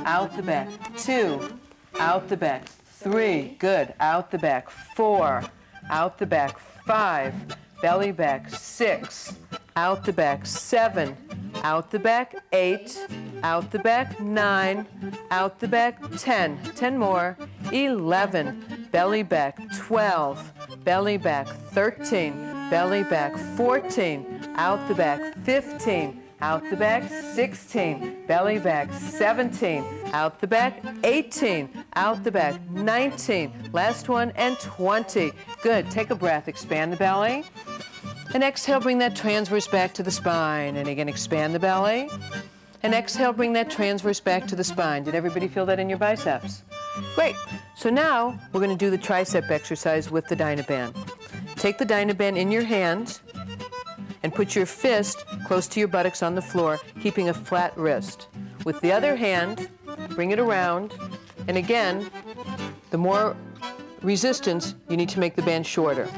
out the back. 2, out the back. 3, good. Out the back. 4, out the back. 5, belly back. 6, out the back. 7, out the back. 8, out the back. 9, out the back. 10, 10 more. 11, belly back. 12, belly back. 13, belly back. 14, out the back. 15, out the back. 16, belly back. 17, out the back. 18, out the back. 19, last one, and 20. Good, take a breath, expand the belly. And exhale, bring that transverse back to the spine. And again, expand the belly. And exhale, bring that transverse back to the spine. Did everybody feel that in your biceps? Great. So now we're going to do the tricep exercise with the Dynaband. Take the Dynaband in your hand and put your fist close to your buttocks on the floor, keeping a flat wrist. With the other hand, bring it around. And again, the more resistance, you need to make the band shorter.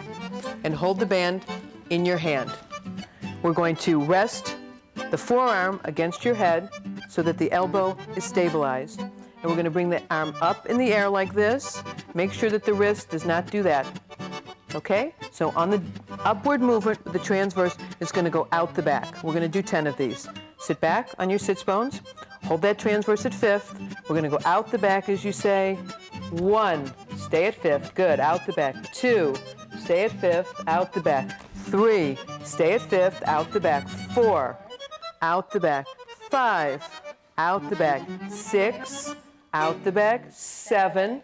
And hold the band in your hand. We're going to rest the forearm against your head so that the elbow is stabilized. And we're going to bring the arm up in the air like this. Make sure that the wrist does not do that. Okay? So on the upward movement, the transverse is going to go out the back. We're going to do 10 of these. Sit back on your sits bones. Hold that transverse at fifth. We're going to go out the back as you say. 1, stay at fifth. Good. Out the back. 2, stay at fifth. Out the back. 3, stay at fifth. Out the back. 4, out the back. 5, out the back. 6, out the back. 7,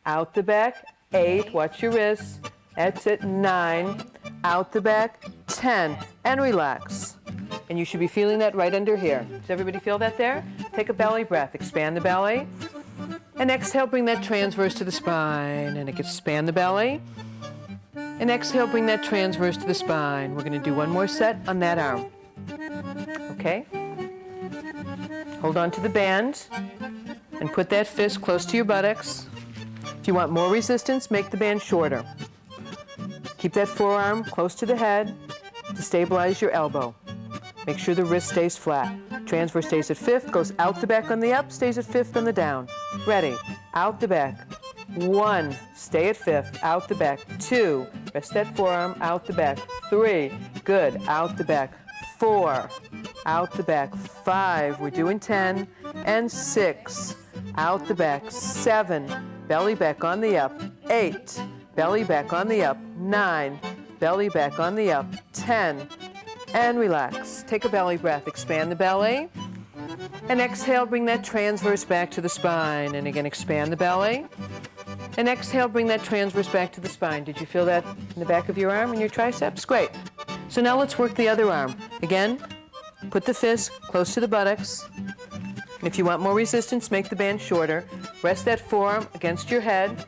out the back. 8, watch your wrists. That's it. 9, out the back. 10, and relax. And you should be feeling that right under here. Does everybody feel that there? Take a belly breath. Expand the belly. And exhale, bring that transverse to the spine. And expand the belly. And exhale, bring that transverse to the spine. We're going to do one more set on that arm. Okay? Hold on to the band and put that fist close to your buttocks. If you want more resistance, make the band shorter. Keep that forearm close to the head to stabilize your elbow. Make sure the wrist stays flat. Transverse stays at fifth, goes out the back on the up, stays at fifth on the down. Ready? Out the back. 1, stay at fifth, out the back. 2, rest that forearm, out the back. 3, good, out the back. 4, out the back. 5, we're doing 10. And 6, out the back. 7, belly back on the up. 8, belly back on the up. 9, belly back on the up. 10, and relax. Take a belly breath, expand the belly. And exhale, bring that transverse back to the spine. And again, expand the belly. And exhale, bring that transverse back to the spine. Did you feel that in the back of your arm and your triceps? Great. So now let's work the other arm. Again, put the fist close to the buttocks. And if you want more resistance, make the band shorter. Rest that forearm against your head.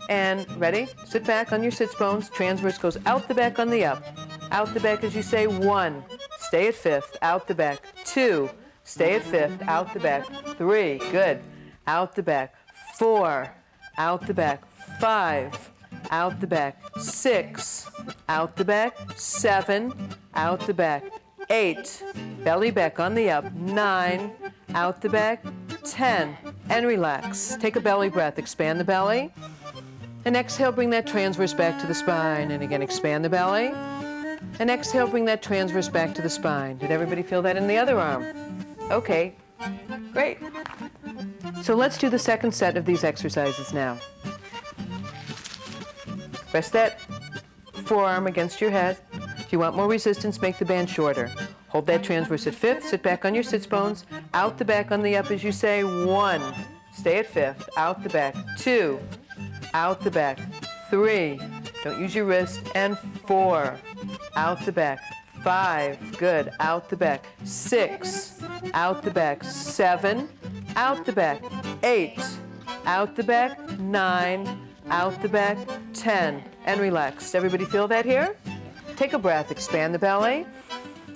And ready? Sit back on your sits bones. Transverse goes out the back on the up. Out the back as you say. 1, stay at fifth, out the back. 2, stay at fifth, out the back. 3, good, out the back. 4, out the back. 5, out the back. 6, out the back. 7, out the back. 8, belly back on the up. 9, out the back. 10, and relax. Take a belly breath, expand the belly. And exhale, bring that transverse back to the spine. And again, expand the belly. And exhale, bring that transverse back to the spine. Did everybody feel that in the other arm? Okay, great. So let's do the second set of these exercises now. Rest that forearm against your head. If you want more resistance, make the band shorter. Hold that transverse at fifth, sit back on your sits bones, out the back on the up as you say, 1, stay at fifth, out the back, 2, out the back, 3, don't use your wrist, and 4, out the back, 5, good, out the back, 6, out the back, 7, out the back, 8, out the back, 9, out the back, 10, and relax. Everybody feel that here? Take a breath, expand the belly,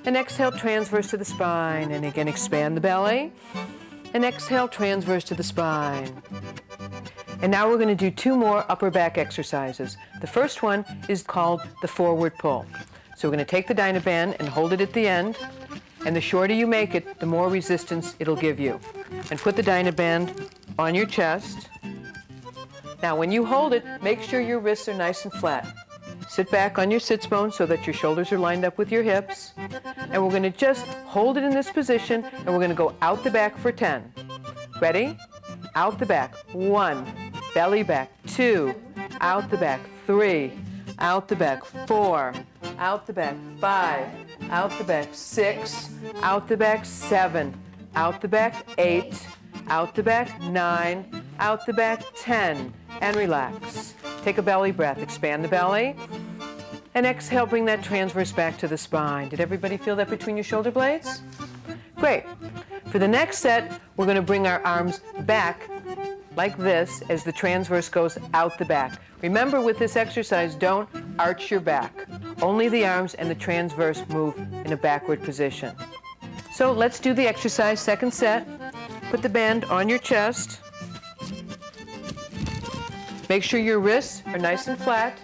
and exhale transverse to the spine, and again expand the belly, and exhale transverse to the spine. And now we're going to do 2 more upper back exercises. The first one is called the forward pull. So we're going to take the Dynaband and hold it at the end, and the shorter you make it, the more resistance it'll give you. And put the Dynaband on your chest. Now when you hold it, make sure your wrists are nice and flat. Sit back on your sits bones so that your shoulders are lined up with your hips. And we're going to just hold it in this position, and we're going to go out the back for 10. Ready? Out the back, 1, belly back, 2, out the back, 3, out the back, 4, out the back, 5, out the back, 6, out the back, 7, out the back, 8, out the back, 9, out the back, 10, and relax. Take a belly breath, expand the belly, and exhale, bring that transverse back to the spine. Did everybody feel that between your shoulder blades? Great. For the next set, we're going to bring our arms back like this as the transverse goes out the back. Remember, with this exercise, don't arch your back. Only the arms and the transverse move in a backward position. So let's do the exercise, second set. Put the band on your chest. Make sure your wrists are nice and flat.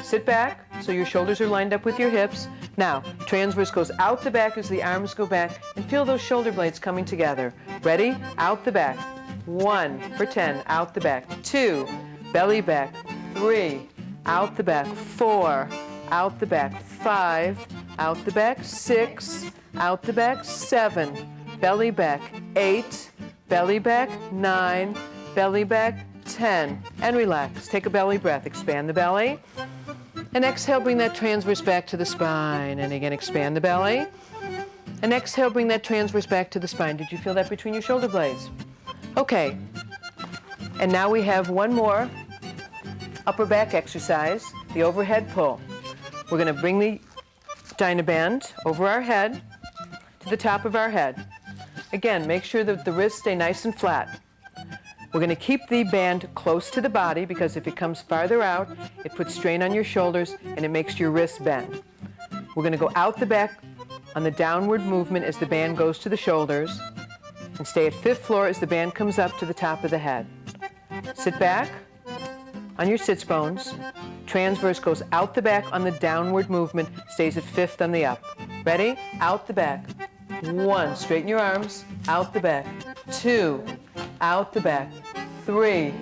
Sit back so your shoulders are lined up with your hips. Now, transverse goes out the back as the arms go back, and feel those shoulder blades coming together. Ready? Out the back. 1 for 10, out the back. 2, belly back. 3, out the back. 4, out the back. 5, out the back. 6, out the back. 7, belly back. 8, belly back. 9, belly back. 10, and relax. Take a belly breath, expand the belly, and exhale, bring that transverse back to the spine, and again expand the belly, and exhale, bring that transverse back to the spine. Did you feel that between your shoulder blades? Okay, and now we have one more upper back exercise, the overhead pull. We're going to bring the Dynaband over our head to the top of our head. Again, make sure that the wrists stay nice and flat. We're going to keep the band close to the body because if it comes farther out, it puts strain on your shoulders and it makes your wrists bend. We're going to go out the back on the downward movement as the band goes to the shoulders, and stay at fifth floor as the band comes up to the top of the head. Sit back on your sits bones. Transverse goes out the back on the downward movement, stays at fifth on the up. Ready? Out the back. 1, straighten your arms, out the back. 2, out the back. 3,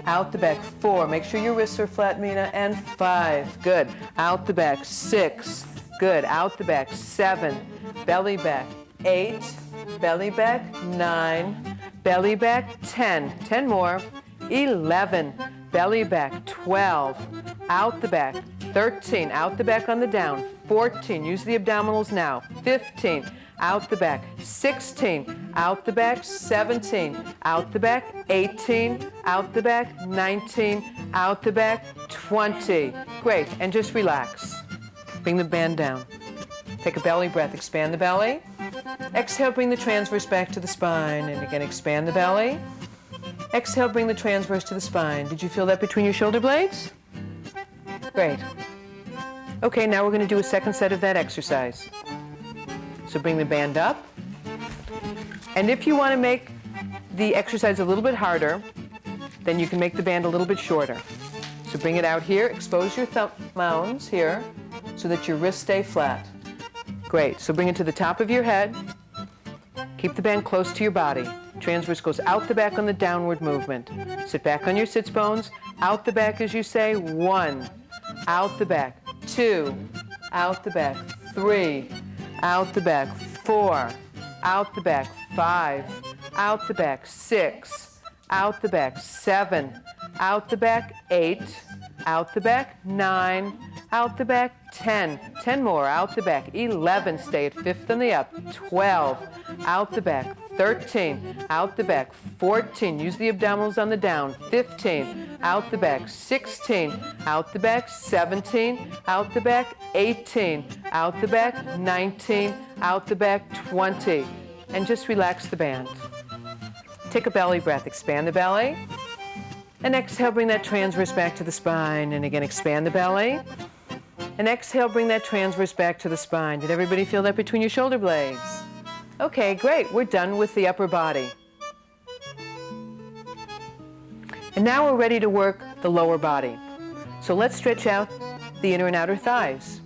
out the back. 4, make sure your wrists are flat, Mina, and 5, good. Out the back. 6, good. Out the back. 7, belly back. 8, belly back. 9, belly back. 10, 10 more. 11, belly back. 12, out the back. 13, out the back on the down. 14, use the abdominals now. 15, out the back. 16, out the back. 17, out the back. 18, out the back. 19, out the back. 20. Great, and just relax. Bring the band down. Take a belly breath, expand the belly. Exhale, bring the transverse back to the spine, and again expand the belly. Exhale, bring the transverse to the spine. Did you feel that between your shoulder blades? Great. Okay, now we're going to do a second set of that exercise. So bring the band up. And if you want to make the exercise a little bit harder, then you can make the band a little bit shorter. So bring it out here, expose your thumb mounds here so that your wrists stay flat. Great, so bring it to the top of your head. Keep the band close to your body. Transverse goes out the back on the downward movement. Sit back on your sits bones, out the back as you say. 1, out the back. 2, out the back. 3, out the back. 4, out the back. 5, out the back. 6, out the back. 7, out the back. 8, out the back. 9, out the back, 10. 10 more, out the back, 11. Stay at fifth on the up, 12. Out the back, 13. Out the back, 14. Use the abdominals on the down, 15. Out the back, 16. Out the back, 17. Out the back, 18. Out the back, 19. Out the back, 20. And just relax the band. Take a belly breath, expand the belly. And exhale, bring that transverse back to the spine. And again, expand the belly. And exhale, bring that transverse back to the spine. Did everybody feel that between your shoulder blades? Okay, great. We're done with the upper body. And now we're ready to work the lower body. So let's stretch out the inner and outer thighs.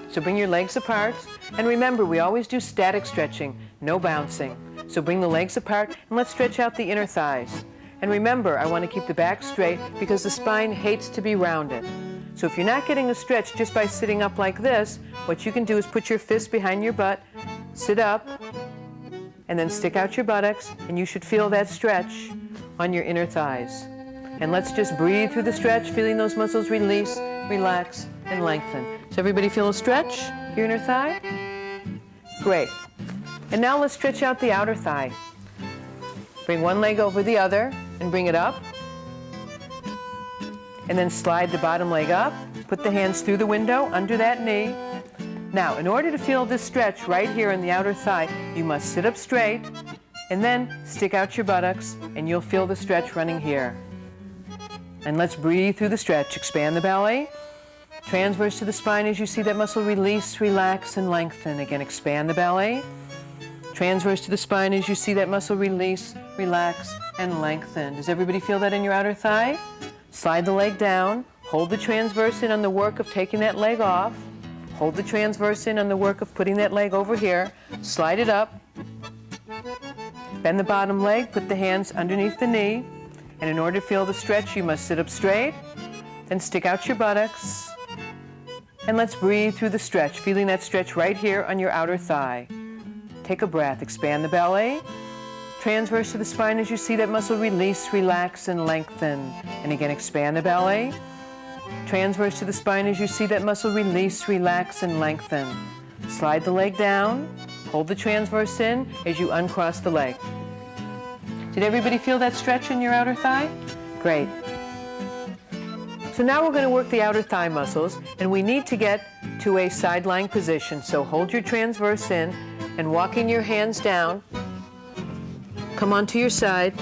So bring your legs apart. And remember, we always do static stretching, no bouncing. So bring the legs apart and let's stretch out the inner thighs. And remember, I want to keep the back straight because the spine hates to be rounded. So if you're not getting a stretch just by sitting up like this, what you can do is put your fist behind your butt, sit up, and then stick out your buttocks, and you should feel that stretch on your inner thighs. And let's just breathe through the stretch, feeling those muscles release, relax, and lengthen. Does everybody feel a stretch, your inner thigh? Great. And now let's stretch out the outer thigh. Bring one leg over the other and bring it up. And then slide the bottom leg up. Put the hands through the window, under that knee. Now, in order to feel this stretch right here in the outer thigh, you must sit up straight and then stick out your buttocks and you'll feel the stretch running here. And let's breathe through the stretch. Expand the belly. Transverse to the spine as you see that muscle release, relax, and lengthen. Again, expand the belly. Transverse to the spine as you see that muscle release, relax, and lengthen. Does everybody feel that in your outer thigh? Slide the leg down. Hold the transverse in on the work of taking that leg off. Hold the transverse in on the work of putting that leg over here. Slide it up. Bend the bottom leg. Put the hands underneath the knee. And in order to feel the stretch, you must sit up straight. Then stick out your buttocks. And let's breathe through the stretch, feeling that stretch right here on your outer thigh. Take a breath. Expand the belly. Transverse to the spine as you see that muscle release, relax, and lengthen. And again, expand the belly. Transverse to the spine as you see that muscle release, relax, and lengthen. Slide the leg down. Hold the transverse in as you uncross the leg. Did everybody feel that stretch in your outer thigh? Great. So now we're going to work the outer thigh muscles, and we need to get to a side lying position. So hold your transverse in and walking your hands down. Come onto your side.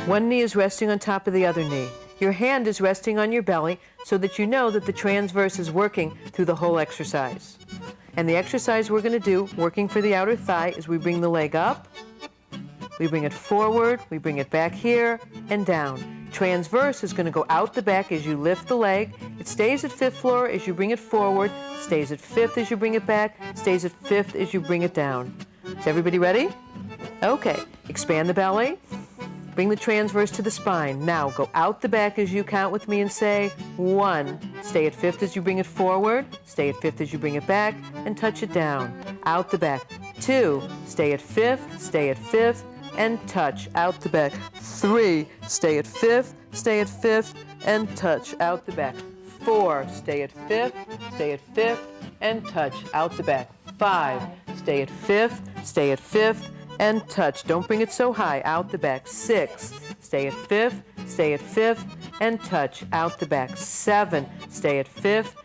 One knee is resting on top of the other knee. Your hand is resting on your belly so that you know that the transverse is working through the whole exercise. And the exercise we're going to do, working for the outer thigh, is we bring the leg up, we bring it forward, we bring it back here, and down. Transverse is going to go out the back as you lift the leg. It stays at fifth floor as you bring it forward, stays at fifth as you bring it back, stays at fifth as you bring it down. Is everybody ready? Okay. Expand the belly. Bring the transverse to the spine. Now go out the back as you count with me and say 1. Stay at fifth as you bring it forward. Stay at fifth as you bring it back and touch it down. Out the back. 2. Stay at fifth, and touch. Out the back. 3. Stay at fifth, and touch. Out the back. 4. Stay at fifth, and touch. Out the back. 5. Stay at fifth, and touch. Don't bring it so high. Out the back. 6. Stay at fifth, and touch. Out the back. 7. Stay at fifth,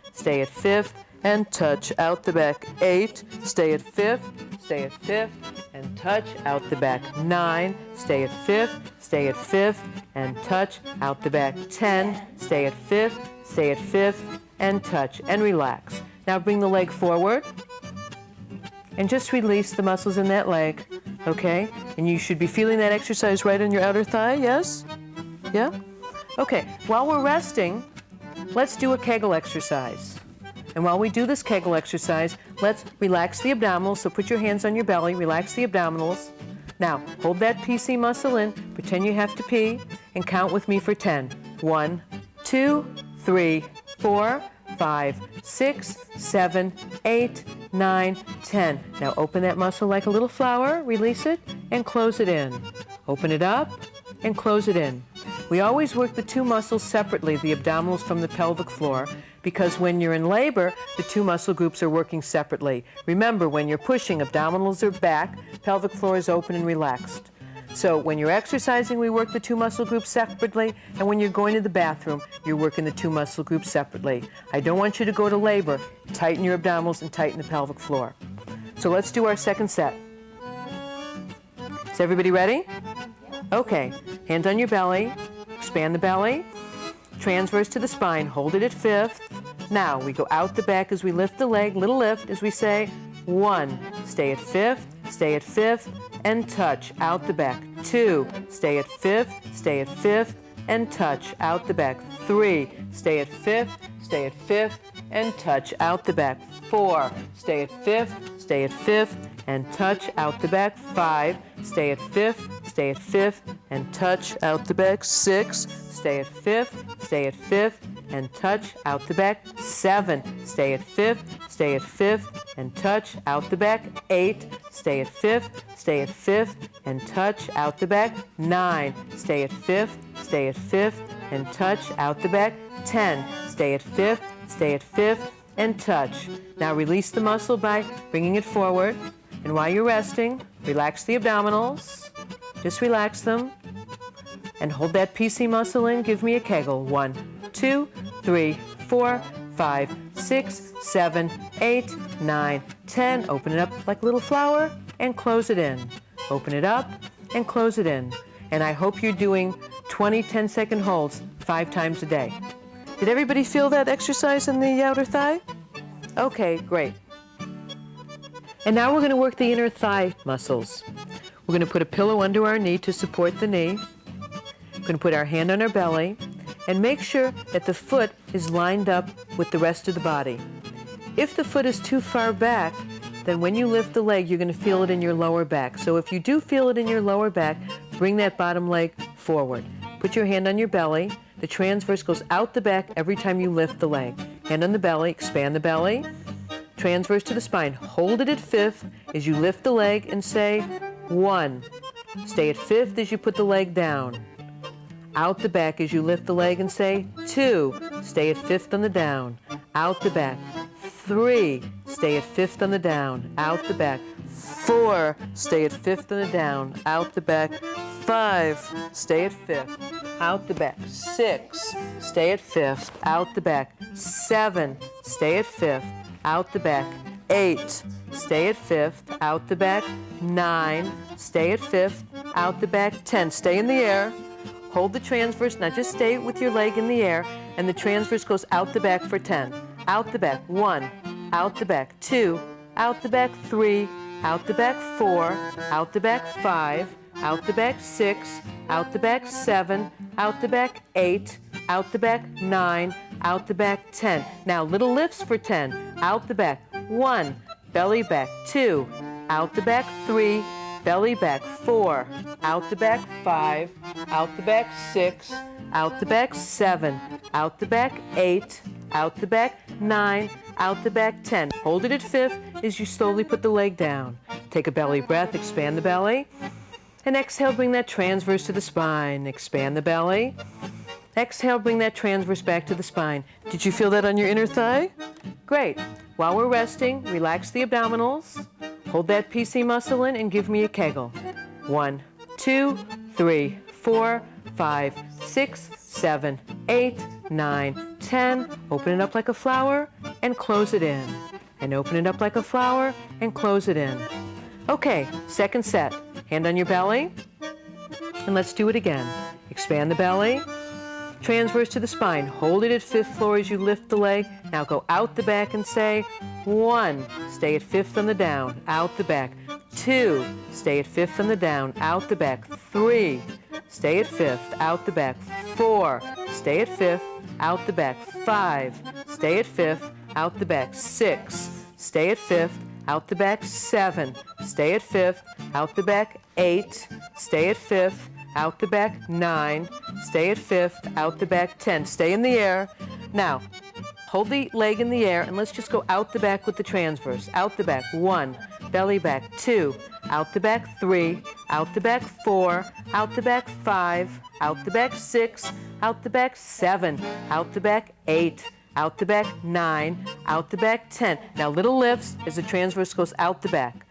and touch. Out the back. 8. Stay at fifth, and touch. Out the back. 9. Stay at fifth, and touch. Out the back. 10. Stay at fifth, and touch. And relax. Now bring the leg forward. And just release the muscles in that leg, okay? And you should be feeling that exercise right on your outer thigh, yes? Yeah? Okay, while we're resting, let's do a Kegel exercise. And while we do this Kegel exercise, let's relax the abdominals. So put your hands on your belly, relax the abdominals. Now, hold that PC muscle in, pretend you have to pee, and count with me for 10. 1, 2, 3, 4, 5, 6, 7, 8, 9, 10. Now open that muscle like a little flower, release it, and close it in. Open it up and close it in. We always work the two muscles separately, the abdominals from the pelvic floor, because when you're in labor, the two muscle groups are working separately. Remember, when you're pushing, abdominals are back, pelvic floor is open and relaxed. So when you're exercising, we work the two muscle groups separately, and when you're going to the bathroom, you're working the two muscle groups separately. I don't want you to go to labor. Tighten your abdominals and tighten the pelvic floor. So let's do our second set. Is everybody ready? Okay, hand on your belly, expand the belly, transverse to the spine, hold it at fifth. Now we go out the back as we lift the leg, little lift as we say 1, stay at fifth, and touch out the back. 2, stay at fifth, and touch out the back. 3, stay at fifth, and touch out the back. 4, stay at fifth, and touch out the back. 5, stay at fifth, and touch out the back. 6, stay at fifth, and touch out the back. 7, stay at fifth, and touch out the back. 8, stay at fifth, and touch out the back. 9, stay at fifth, and touch out the back. 10, stay at fifth, and touch. Now release the muscle by bringing it forward. And while you're resting, relax the abdominals. Just relax them. And hold that PC muscle in. Give me a kegel. 1, 2, 3, 4, 5, 6, 7, 8, 9, 10. Open it up like a little flower and close it in. Open it up and close it in. And I hope you're doing 20 10-second holds 5 times a day. Did everybody feel that exercise in the outer thigh? Okay, great. And now we're going to work the inner thigh muscles. We're going to put a pillow under our knee to support the knee. We're going to put our hand on our belly and make sure that the foot is lined up with the rest of the body. If the foot is too far back, then when you lift the leg, you're going to feel it in your lower back. So if you do feel it in your lower back, bring that bottom leg forward. Put your hand on your belly. The transverse goes out the back every time you lift the leg. Hand on the belly, expand the belly. Transverse to the spine. Hold it at fifth as you lift the leg and say 1. Stay at fifth as you put the leg down. Out the back as you lift the leg and say 2. Stay at fifth on the down. Out the back. 3. Stay at fifth on the down. Out the back. 4. Stay at fifth on the down. Out the back. 5. Stay at fifth. Out the back. 6. Stay at fifth. Out the back. 7. Stay at fifth. Out the back. 8. Stay at fifth. Out the back. 9. Stay at fifth. Out the back. 10. Stay in the air. Hold the transverse. Now just stay with your leg in the air. And the transverse goes out the back for 10. Out the back. 1. Out the back. 2. Out the back. 3. Out the back. 4. Out the back. 5. Out the back. 6. Out the back. 7. Out the back. 8. Out the back. 9. Out the back. 10. Now little lifts for 10. Out the back. 1. Belly back. 2. Out the back. 3. Belly back. 4. Out the back. 5. Out the back. 6. Out the back. 7. Out the back. 8. Out the back. 9. Out the back. 10. Hold it at fifth as you slowly put the leg down. Take a belly breath. Expand the belly. And exhale, bring that transverse to the spine. Expand the belly. Exhale, bring that transverse back to the spine. Did you feel that on your inner thigh? Great. While we're resting, relax the abdominals. Hold that PC muscle in and give me a kegel. 1, 2, 3, 4, 5, 6, 7, 8, 9, 10. Open it up like a flower and close it in. And open it up like a flower and close it in. Okay, second set. Hand on your belly. And let's do it again. Expand the belly. Transverse to the spine. Hold it at fifth floor as you lift the leg. Now go out the back and say 1. Stay at fifth on the down. Out the back. 2. Stay at fifth on the down. Out the back. 3. Stay at fifth. Out the back. 4. Stay at fifth. Out the back. 5. Stay at fifth. Out the back. 6. Stay at fifth. Out the back. 7. Stay at fifth. Out the back. 8. Stay at fifth. Out the back. 9. Stay at fifth. Out the back. 10. Stay in the air. Now, hold the leg in the air and let's just go out the back with the transverse. Out the back. 1. Belly back. 2. out the back 3, out the back 4, out the back 5, out the back 6, out the back 7, out the back 8, out the back 9, out the back 10. Now little lifts as the transverse goes out the back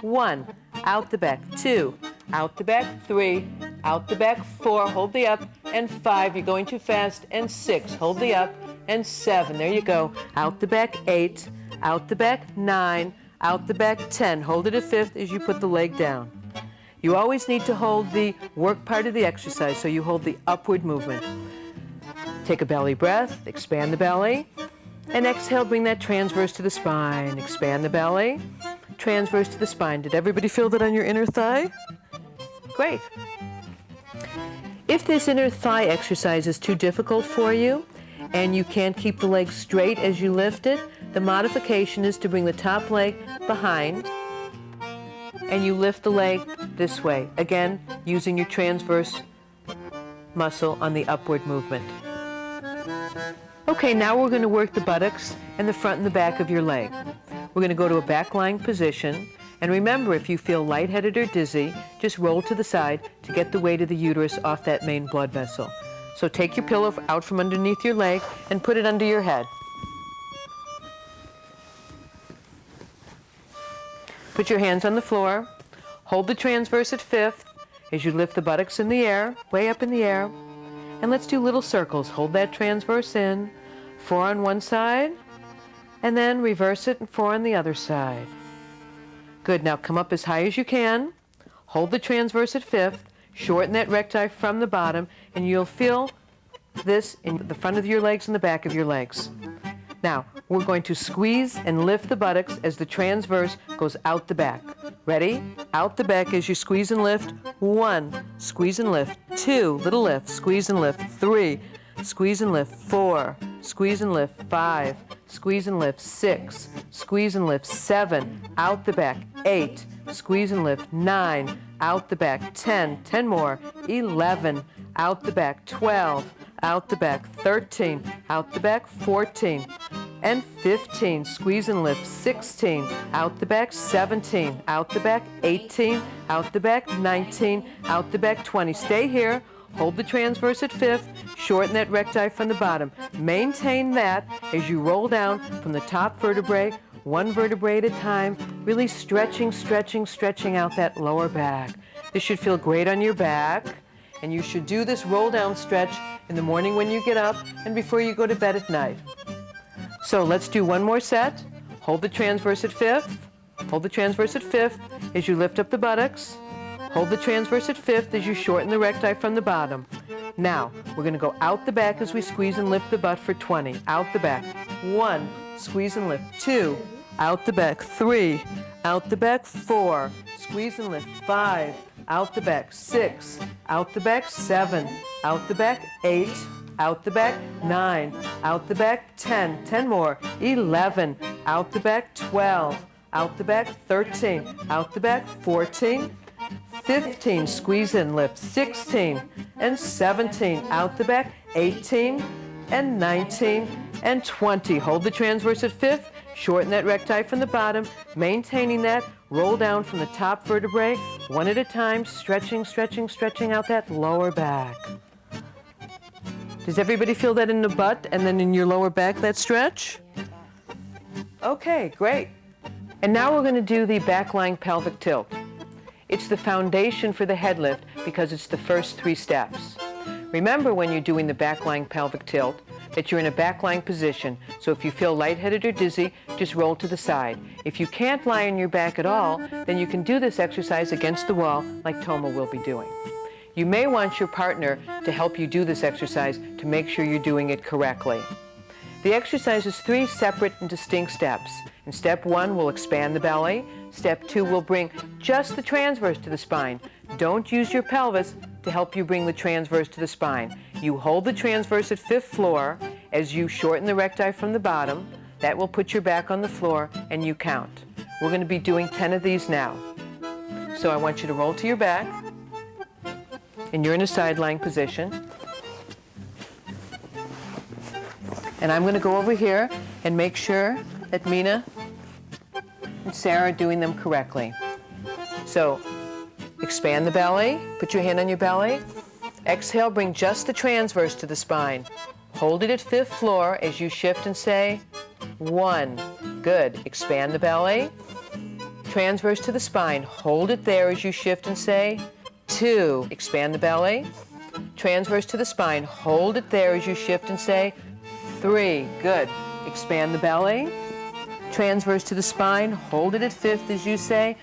1, out the back 2, out the back 3, out the back 4, hold the up, and 5, you're going too fast, and 6, hold the up, and 7, there you go, out the back 8, out the back 9, out the back 10, hold it at 5th as you put the leg down. You always need to hold the work part of the exercise, so you hold the upward movement. Take a belly breath, expand the belly, and exhale, bring that transverse to the spine. Expand the belly, transverse to the spine. Did everybody feel that on your inner thigh? Great. If this inner thigh exercise is too difficult for you and you can't keep the leg straight as you lift it, the modification is to bring the top leg behind and you lift the leg this way. Again, using your transverse muscle on the upward movement. Okay, now we're going to work the buttocks and the front and the back of your leg. We're going to go to a back lying position. And remember, if you feel lightheaded or dizzy, just roll to the side to get the weight of the uterus off that main blood vessel. So take your pillow out from underneath your leg and put it under your head. Put your hands on the floor. Hold the transverse at 5th as you lift the buttocks in the air, way up in the air. And let's do little circles. Hold that transverse in, 4 on one side, and then reverse it and 4 on the other side. Good, now come up as high as you can. Hold the transverse at 5th, shorten that recti from the bottom, and you'll feel this in the front of your legs and the back of your legs. Now, we're going to squeeze and lift the buttocks as the transverse goes out the back. Ready? Out the back as you squeeze and lift. 1, squeeze and lift. 2, little lift, squeeze and lift. 3, squeeze and lift. 4, squeeze and lift. 5, squeeze and lift. 6, squeeze and lift. 7, out the back. 8, squeeze and lift. 9, out the back. 10, 10 more. 11, out the back. 12, out the back. 13, out the back. 14, and 15, squeeze and lift. 16, out the back. 17, out the back. 18, out the back. 19, out the back. 20. Stay here. Hold the transverse at 5th. Shorten that recti from the bottom. Maintain that as you roll down from the top vertebrae, one vertebrae at a time, really stretching, stretching, stretching out that lower back. This should feel great on your back, and you should do this roll down stretch in the morning when you get up and before you go to bed at night. So let's do one more set. Hold the transverse at 5th. Hold the transverse at 5th as you lift up the buttocks. Hold the transverse at 5th as you shorten the recti from the bottom. Now, we're going to go out the back as we squeeze and lift the butt for 20. Out the back. 1, squeeze and lift. 2, out the back. 3, out the back. 4, squeeze and lift. 5, out the back. 6, out the back. 7, out the back. 8, out the back. 9, out the back. 10, 10 more. 11, out the back. 12, out the back. 13, out the back. 14, 15, squeeze and lift. 16 and 17, out the back. 18 and 19 and 20. Hold the transverse at 5th. Shorten that recti from the bottom. Maintaining that. Roll down from the top vertebrae, one at a time, stretching, stretching, stretching out that lower back. Does everybody feel that in the butt and then in your lower back, that stretch? Okay, great. And now we're going to do the back lying pelvic tilt. It's the foundation for the head lift because it's the first 3 steps. Remember when you're doing the back lying pelvic tilt that you're in a back lying position, so if you feel lightheaded or dizzy, just roll to the side. If you can't lie on your back at all, then you can do this exercise against the wall like Toma will be doing. You may want your partner to help you do this exercise to make sure you're doing it correctly. The exercise is 3 separate and distinct steps. In step 1, we'll expand the belly. Step 2, we'll bring just the transverse to the spine. Don't use your pelvis to help you bring the transverse to the spine. You hold the transverse at 5th floor as you shorten the recti from the bottom. That will put your back on the floor and you count. We're going to be doing 10 of these now. So I want you to roll to your back and you're in a side lying position. And I'm going to go over here and make sure that Mina and Sarah are doing them correctly. So expand the belly, put your hand on your belly. Exhale, bring just the transverse to the spine. Hold it at fifth floor as you shift and say 1. Good. Expand the belly. Transverse to the spine. Hold it there as you shift and say 2. Expand the belly. Transverse to the spine. Hold it there as you shift and say 3. Good. Expand the belly. Transverse to the spine. Hold it at fifth as you say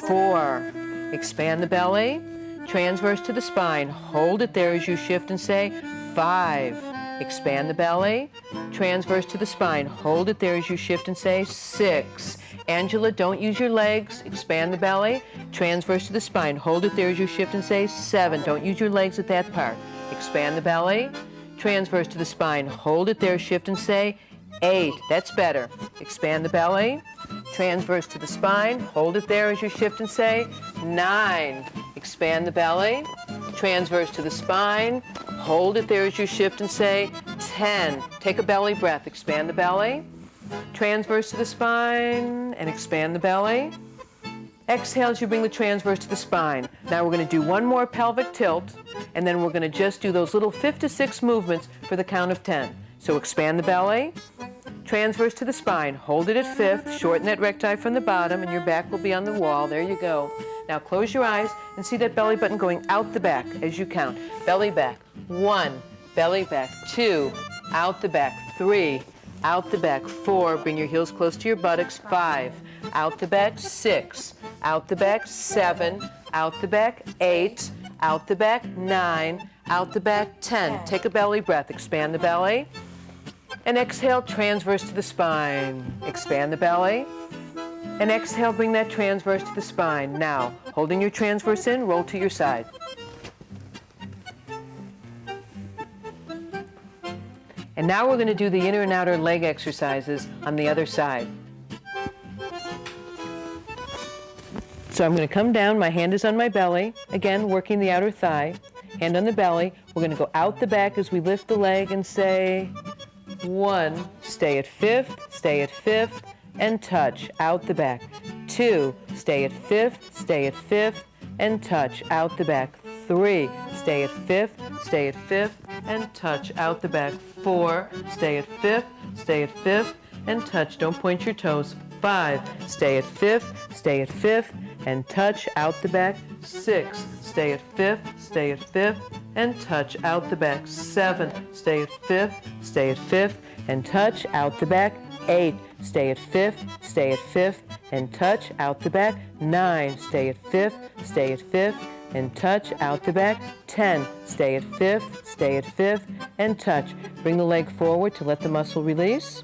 4. Expand the belly. Transverse to the spine. Hold it there as you shift and say 5. Expand the belly. Transverse to the spine. Hold it there as you shift and say 6. Angela, don't use your legs. Expand the belly. Transverse to the spine. Hold it there as you shift and say 7. Don't use your legs at that part. Expand the belly. Transverse to the spine. Hold it there, shift and say 8. That's better. Expand the belly. Transverse to the spine. Hold it there as you shift and say 9. Expand the belly. Transverse to the spine. Hold it there as you shift and say 10. Take a belly breath. Expand the belly. Transverse to the spine and expand the belly. Exhale as you bring the transverse to the spine. Now we're going to do one more pelvic tilt, and then we're going to just do those little 5 to 6 movements for the count of 10. So expand the belly, transverse to the spine, hold it at fifth, shorten that recti from the bottom, and your back will be on the wall. There you go. Now close your eyes and see that belly button going out the back as you count. Belly back, 1, belly back, 2, out the back, 3, out the back, 4, bring your heels close to your buttocks, 5, out the back, 6, out the back, 7, out the back, 8, out the back, 9, out the back, 10. Take a belly breath, expand the belly, and exhale, transverse to the spine. Expand the belly, and exhale, bring that transverse to the spine. Now, holding your transverse in, roll to your side. And now we're going to do the inner and outer leg exercises on the other side. So I'm going to come down, my hand is on my belly, again working the outer thigh, hand on the belly. We're going to go out the back as we lift the leg and say 1, stay at fifth, and touch, out the back. 2, stay at fifth, and touch, out the back. 3, stay at fifth, and touch, out the back. 4, stay at fifth, and touch, don't point your toes. 5, stay at fifth, and touch, out the back. 6, stay at fifth, and touch, out the back. 7, stay at fifth, and touch, out the back. 8, stay at fifth, and touch, out the back. 9, stay at fifth, and touch, out the back. 10, stay at fifth, and touch. Bring the leg forward to let the muscle release.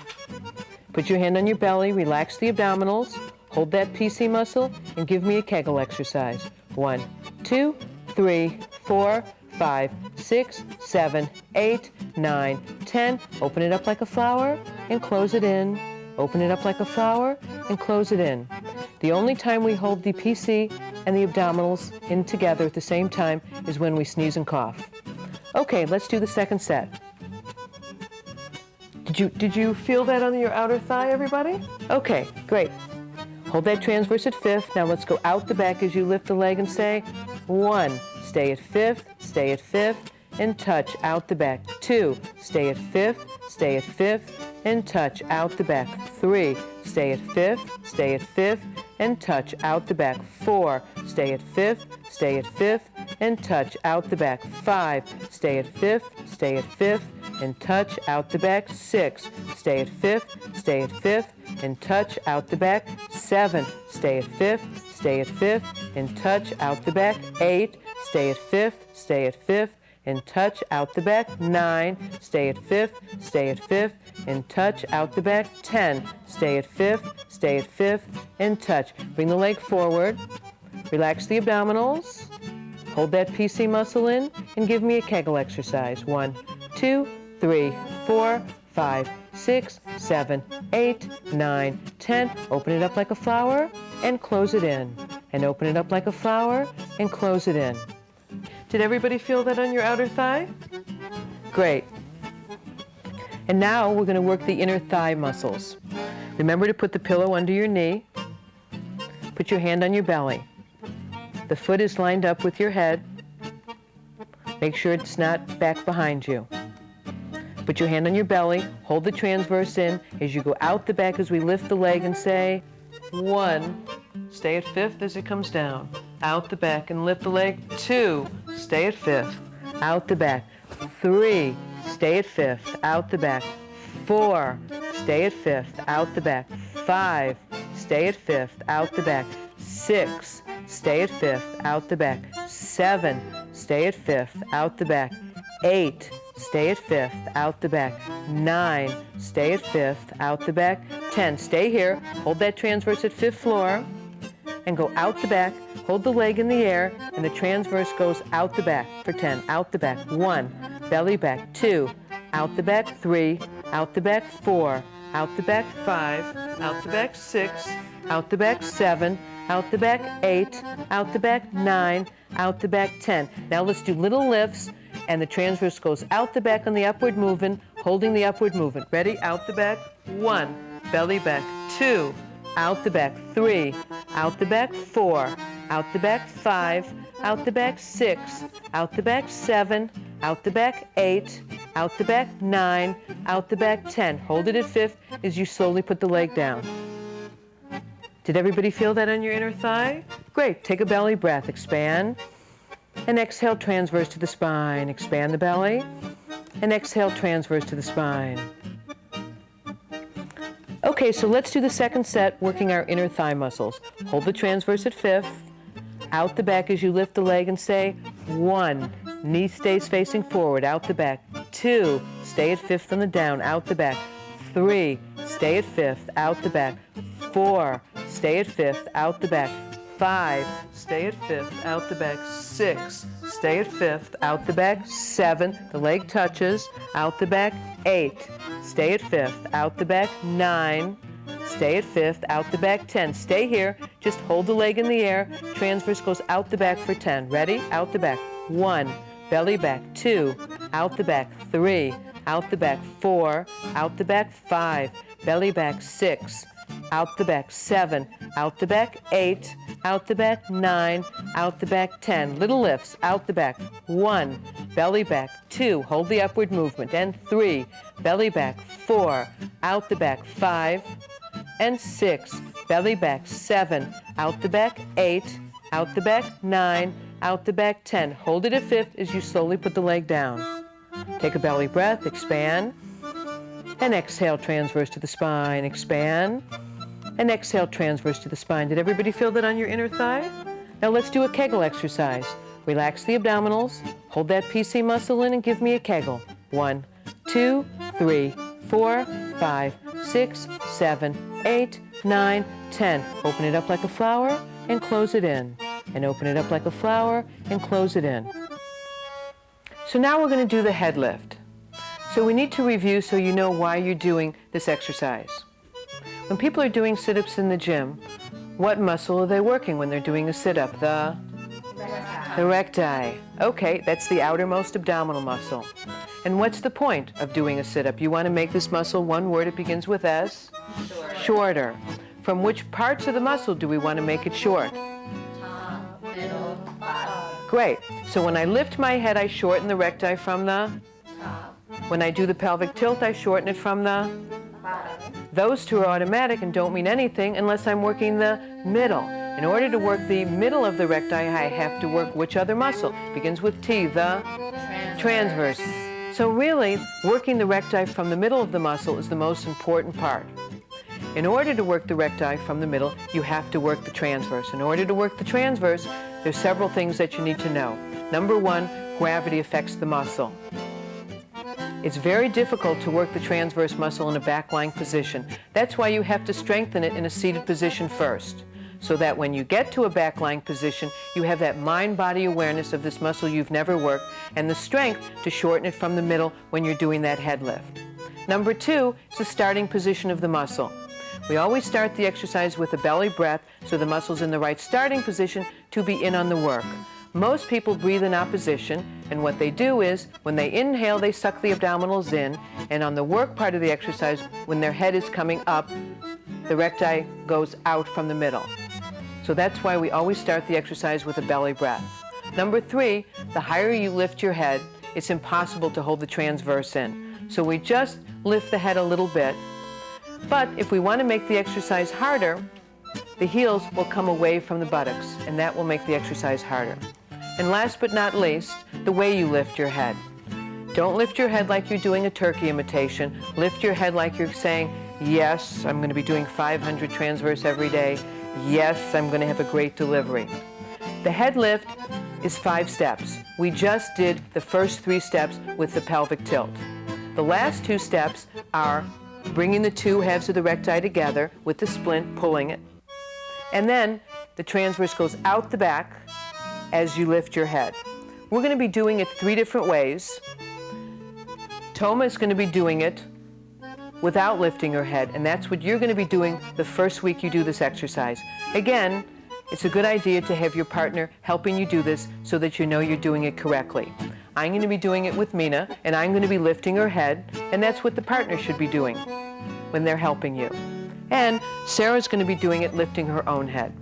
Put your hand on your belly, relax the abdominals, hold that PC muscle, and give me a Kegel exercise. 1, 2, 3, 4, 5, 6, 7, 8, 9, 10. Open it up like a flower and close it in. Open it up like a flower and close it in. The only time we hold the PC and the abdominals in together at the same time is when we sneeze and cough. Okay, let's do the second set. Did you feel that on your outer thigh, everybody? Okay, great. Hold that transverse at fifth. Now let's go out the back as you lift the leg and say 1, stay at fifth, and touch, out the back. 2, stay at fifth, and touch, out the back. 3, stay at fifth, and touch, out the back. 4, stay at fifth, and touch, out the back. 5, stay at fifth, and touch, out the back. 6, stay at fifth, and touch, out the back. 7, stay at fifth, and touch, out the back. 8, stay at fifth, and touch, out the back. 9, stay at fifth, and touch, out the back. 10, stay at fifth, and touch. Bring the leg forward, relax the abdominals, hold that PC muscle in, and give me a Kegel exercise. 1, 2, 3, 4, 5, 6, 7, 8, 9, 10. Open it up like a flower and close it in. And open it up like a flower and close it in. Did everybody feel that on your outer thigh? Great. And now we're going to work the inner thigh muscles. Remember to put the pillow under your knee. Put your hand on your belly. The foot is lined up with your head. Make sure it's not back behind you. Put your hand on your belly, hold the transverse in as you go out the back as we lift the leg and say, 1, stay at 5th as it comes down, out the back and lift the leg, 2, stay at 5th, out the back, 3, stay at 5th, out the back, 4, stay at 5th, out the back, 5, stay at 5th, out the back, 6, stay at 5th, out the back, 7, stay at 5th, out the back, 8, stay at 5th, out the back, 9, stay at 5th, out the back, 10, stay here, hold that transverse at 5th floor, and go out the back, hold the leg in the air, and the transverse goes out the back for 10, out the back, 1, belly back, 2, out the back, 3, out the back, 4, out the back, 5, out the back, 6, out the back, 7, out the back, 8, out the back, 9, out the back, 10. Now let's do little lifts, and the transverse goes out the back on the upward movement, holding the upward movement. Ready? Out the back, 1, belly back, 2, out the back, 3, out the back, 4, out the back, 5, out the back, 6, out the back, 7, out the back, 8, out the back, 9, out the back, 10. Hold it at 5th as you slowly put the leg down. Did everybody feel that on your inner thigh? Great. Take a belly breath. Expand. And exhale, transverse to the spine. Expand the belly. And exhale, transverse to the spine. Okay, so let's do the second set, working our inner thigh muscles. Hold the transverse at 5th. Out the back as you lift the leg and say, 1, knee stays facing forward, out the back. 2, stay at 5th on the down, out the back. 3, stay at 5th, out the back. 4, stay at 5th, out the back. 5, stay at 5th, out the back. 6, stay at 5th, out the back. 7, the leg touches, out the back. 8, stay at 5th, out the back. 9, stay at 5th, out the back. 10, stay here, just hold the leg in the air. Transverse goes out the back for 10. Ready? Out the back. 1, belly back. 2, out the back. 3, out the back. 4, out the back. 5, belly back. 6, out the back. 7, out the back. 8, out the back. 9, out the back. 10. Little lifts, out the back. 1, belly back. 2, hold the upward movement. And 3, belly back. 4, out the back. 5, and 6, belly back. 7, out the back. 8, out the back. 9, out the back. 10. Hold it at 5th as you slowly put the leg down. Take a belly breath, expand, and exhale, transverse to the spine. Expand, and exhale, transverse to the spine. Did everybody feel that on your inner thigh? Now let's do a Kegel exercise. Relax the abdominals, hold that PC muscle in and give me a Kegel. 1, 2, 3, 4, 5, 6, 7, 8, 9, 10. Open it up like a flower and close it in. And open it up like a flower and close it in. So now we're going to do the head lift. So we need to review so you know why you're doing this exercise. When people are doing sit-ups in the gym, what muscle are they working when they're doing a sit-up? The recti. Okay, that's the outermost abdominal muscle. And what's the point of doing a sit-up? You want to make this muscle one word. It begins with S. Shorter. From which parts of the muscle do we want to make it short? Top, middle, bottom. Great. So when I lift my head, I shorten the recti from the Top, When I do the pelvic tilt, I shorten it from the bottom. Those two are automatic and don't mean anything unless I'm working the middle. In order to work the middle of the recti, I have to work which other muscle? Begins with T, the transverse. So really, working the recti from the middle of the muscle is the most important part. In order to work the recti from the middle, you have to work the transverse. In order to work the transverse, there's several things that you need to know. Number one, gravity affects the muscle. It's very difficult to work the transverse muscle in a back-lying position. That's why you have to strengthen it in a seated position first, so that when you get to a back-lying position, you have that mind-body awareness of this muscle you've never worked and the strength to shorten it from the middle when you're doing that head lift. Number two is the starting position of the muscle. We always start the exercise with a belly breath so the muscle's in the right starting position to be in on the work. Most people breathe in opposition, and what they do is, when they inhale, they suck the abdominals in, and on the work part of the exercise, when their head is coming up, the recti goes out from the middle. So that's why we always start the exercise with a belly breath. Number 3, the higher you lift your head, it's impossible to hold the transverse in. So we just lift the head a little bit. But if we want to make the exercise harder, the heels will come away from the buttocks, and that will make the exercise harder. And last but not least, the way you lift your head. Don't lift your head like you're doing a turkey imitation. Lift your head like you're saying, yes, I'm going to be doing 500 transverse every day. Yes, I'm going to have a great delivery. The head lift is 5 steps. We just did the first 3 steps with the pelvic tilt. The last 2 steps are bringing the 2 halves of the recti together with the splint, pulling it. And then the transverse goes out the back as you lift your head. We're going to be doing it 3 different ways. Toma is going to be doing it without lifting her head, and that's what you're going to be doing the first week you do this exercise. Again, it's a good idea to have your partner helping you do this so that you know you're doing it correctly. I'm going to be doing it with Mina, and I'm going to be lifting her head, and that's what the partner should be doing when they're helping you. And Sarah's going to be doing it lifting her own head.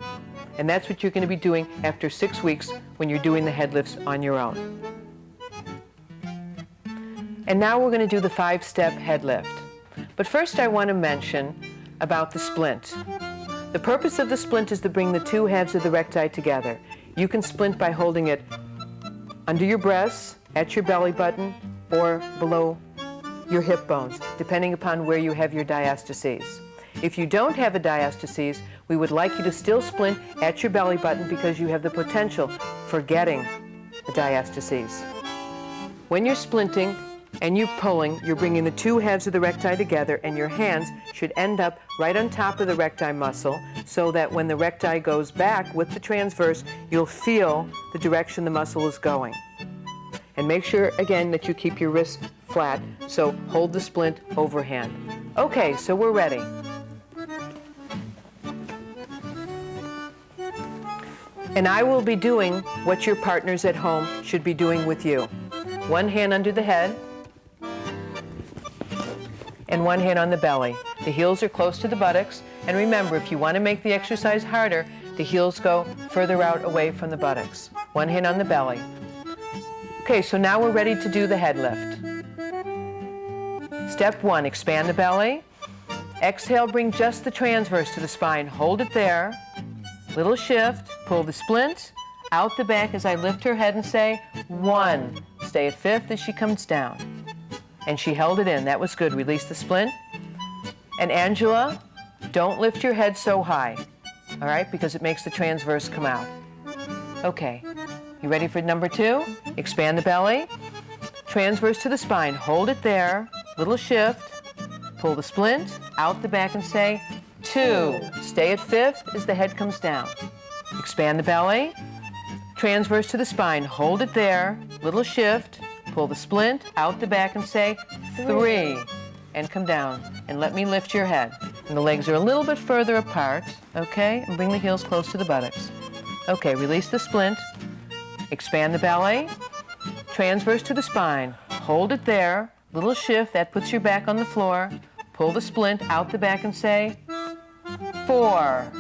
And that's what you're going to be doing after 6 weeks when you're doing the head lifts on your own. And now we're going to do the 5-step head lift. But first I want to mention about the splint. The purpose of the splint is to bring the 2 halves of the recti together. You can splint by holding it under your breasts, at your belly button, or below your hip bones, depending upon where you have your diastases. If you don't have a diastases, we would like you to still splint at your belly button because you have the potential for getting a diastases. When you're splinting and you're pulling, you're bringing the 2 halves of the recti together, and your hands should end up right on top of the recti muscle so that when the recti goes back with the transverse, you'll feel the direction the muscle is going. And make sure, again, that you keep your wrists flat, so hold the splint overhand. Okay, so we're ready. And I will be doing what your partners at home should be doing with you. 1 hand under the head, and 1 hand on the belly. The heels are close to the buttocks, and remember, if you want to make the exercise harder, the heels go further out away from the buttocks. 1 hand on the belly. Okay, so now we're ready to do the head lift. Step 1, expand the belly. Exhale, bring just the transverse to the spine. Hold it there. Little shift, pull the splint out the back as I lift her head and say 1. Stay at 5th as she comes down. And she held it in. That was good. Release the splint. And Angela, don't lift your head so high, all right, because it makes the transverse come out. Okay, you ready for number 2? Expand the belly. Transverse to the spine. Hold it there. Little shift. Pull the splint out the back and say 2. Stay at 5th as the head comes down. Expand the belly. Transverse to the spine. Hold it there. Little shift. Pull the splint out the back and say 3. And come down. And let me lift your head. And the legs are a little bit further apart. Okay? And bring the heels close to the buttocks. Okay, release the splint. Expand the belly. Transverse to the spine. Hold it there. Little shift. That puts your back on the floor. Pull the splint out the back and say 4.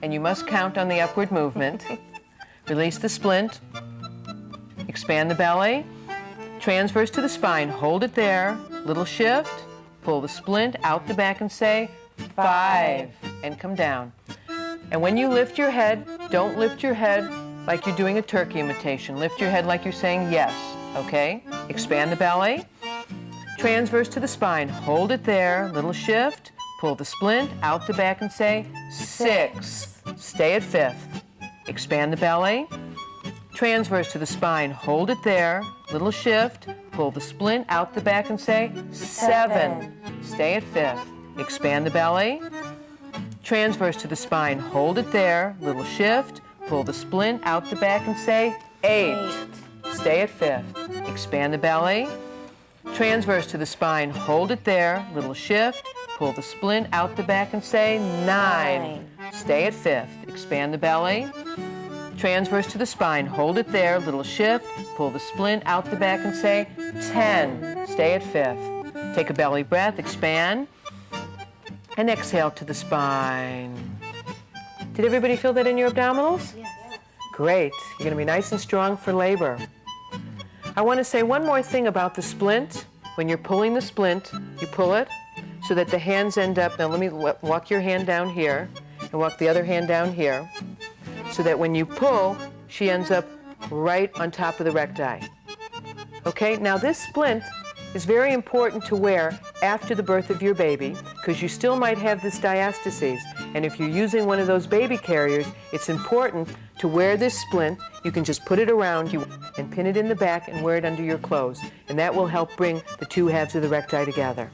And you must count on the upward movement. Release the splint. Expand the belly. Transverse to the spine. Hold it there. Little shift. Pull the splint out the back and say 5. And come down. And when you lift your head, don't lift your head like you're doing a turkey imitation. Lift your head like you're saying yes. Okay? Expand the belly. Transverse to the spine. Hold it there. Little shift. Pull the splint out the back and say 6. Stay at 5th. Expand the belly. Transverse to the spine. Hold it there. Little shift. Pull the splint out the back and say 7. Stay at 5th. Expand the belly. Transverse to the spine. Hold it there. Little shift. Pull the splint out the back and say 8. Stay at 5th. Expand the belly. Transverse to the spine. Hold it there. Little shift. Pull the splint out the back and say 9. Stay at 5th. Expand the belly. Transverse to the spine. Hold it there. Little shift. Pull the splint out the back and say 10. Stay at 5th. Take a belly breath. Expand. And exhale to the spine. Did everybody feel that in your abdominals? Yes. Great. You're going to be nice and strong for labor. I want to say one more thing about the splint. When you're pulling the splint, you pull it so that the hands end up. Now let me walk your hand down here and walk the other hand down here so that when you pull, she ends up right on top of the recti. Okay, now this splint is very important to wear after the birth of your baby because you still might have this diastasis. And if you're using one of those baby carriers, it's important to wear this splint. You can just put it around you and pin it in the back and wear it under your clothes. And that will help bring the two halves of the recti together.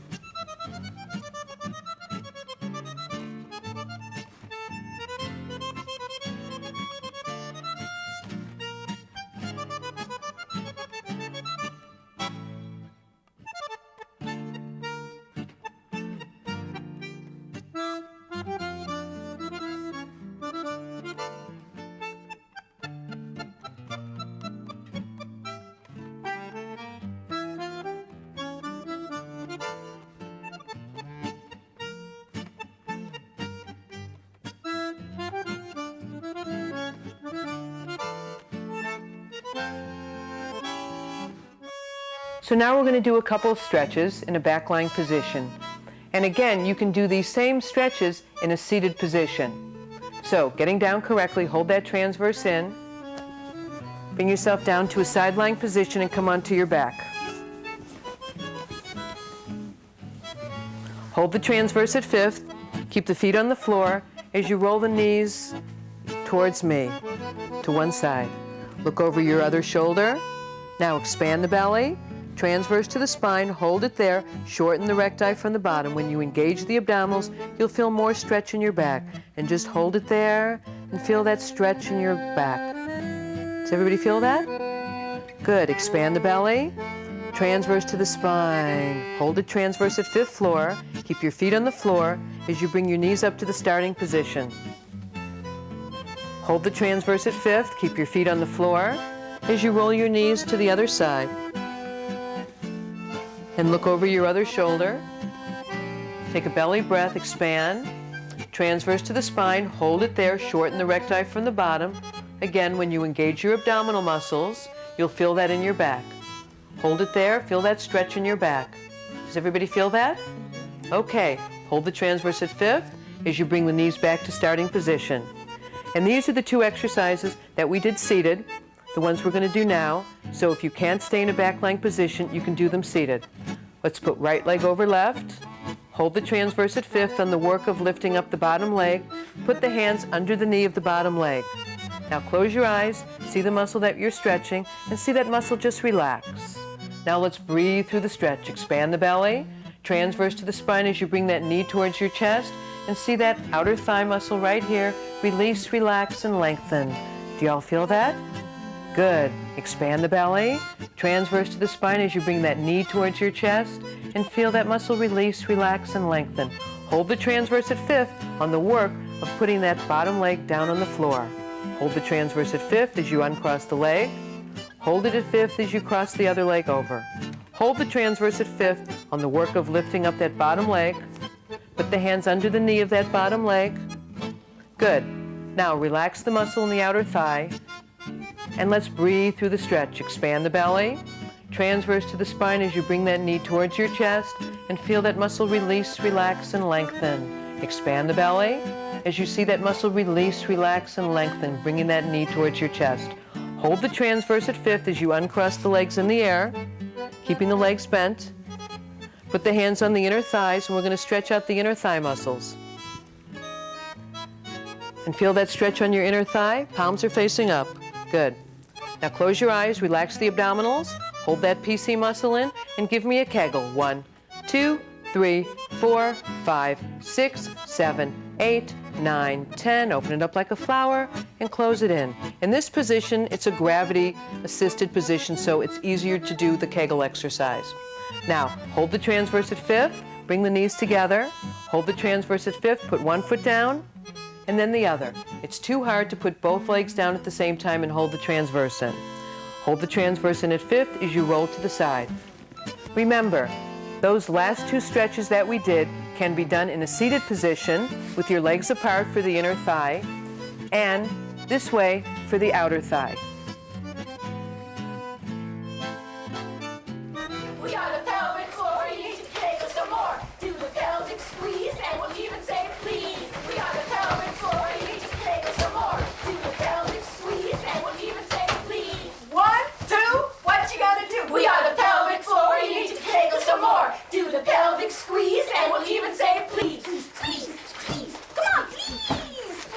So now we're going to do a couple of stretches in a back lying position. And again, you can do these same stretches in a seated position. So getting down correctly, hold that transverse in. Bring yourself down to a side lying position and come onto your back. Hold the transverse at fifth. Keep the feet on the floor as you roll the knees towards me to one side. Look over your other shoulder. Now expand the belly. Transverse to the spine, hold it there, shorten the recti from the bottom. When you engage the abdominals, you'll feel more stretch in your back. And just hold it there and feel that stretch in your back. Does everybody feel that? Good. Expand the belly. Transverse to the spine. Hold it transverse at fifth floor. Keep your feet on the floor as you bring your knees up to the starting position. Hold the transverse at fifth. Keep your feet on the floor as you roll your knees to the other side. And look over your other shoulder. Take a belly breath, expand. Transverse to the spine, hold it there, shorten the recti from the bottom. Again, when you engage your abdominal muscles, you'll feel that in your back. Hold it there, feel that stretch in your back. Does everybody feel that? Okay, hold the transverse at fifth as you bring the knees back to starting position. And these are the two exercises that we did seated, the ones we're going to do now. So if you can't stay in a back lying position, you can do them seated. Let's put right leg over left. Hold the transverse at fifth on the work of lifting up the bottom leg. Put the hands under the knee of the bottom leg. Now close your eyes, see the muscle that you're stretching, and see that muscle just relax. Now let's breathe through the stretch. Expand the belly, transverse to the spine as you bring that knee towards your chest, and see that outer thigh muscle right here. Release, relax, and lengthen. Do y'all feel that? Good. Expand the belly, transverse to the spine as you bring that knee towards your chest, and feel that muscle release, relax, and lengthen. Hold the transverse at fifth on the work of putting that bottom leg down on the floor. Hold the transverse at fifth as you uncross the leg. Hold it at fifth as you cross the other leg over. Hold the transverse at fifth on the work of lifting up that bottom leg. Put the hands under the knee of that bottom leg. Good. Now relax the muscle in the outer thigh. And let's breathe through the stretch. Expand the belly, transverse to the spine as you bring that knee towards your chest, and feel that muscle release, relax, and lengthen. Expand the belly as you see that muscle release, relax, and lengthen, bringing that knee towards your chest. Hold the transverse at fifth as you uncross the legs in the air, keeping the legs bent. Put the hands on the inner thighs, and we're going to stretch out the inner thigh muscles. And feel that stretch on your inner thigh. Palms are facing up. Good. Now close your eyes, relax the abdominals, hold that PC muscle in, and give me a kegel. 1, 2, 3, 4, 5, 6, 7, 8, 9, 10. Open it up like a flower and close it in. In this position, it's a gravity-assisted position, so it's easier to do the Kegel exercise. Now, hold the transverse at fifth, bring the knees together, hold the transverse at fifth, put one foot down, and then the other. It's too hard to put both legs down at the same time and hold the transverse in. Hold the transverse in at fifth as you roll to the side. Remember, those last two stretches that we did can be done in a seated position with your legs apart for the inner thigh. and this way for the outer thigh. We are the pelvic floor, you need to take us some more. Do the pelvic squeeze, and we'll even say please. We are the pelvic floor, you need to take us some more. Do the pelvic squeeze, and we'll even say please. 1, 2, what you gonna do? We are the pelvic floor, you need to take us some more. Do the pelvic squeeze, and we'll even say please. Squeeze, squeeze, come on, please.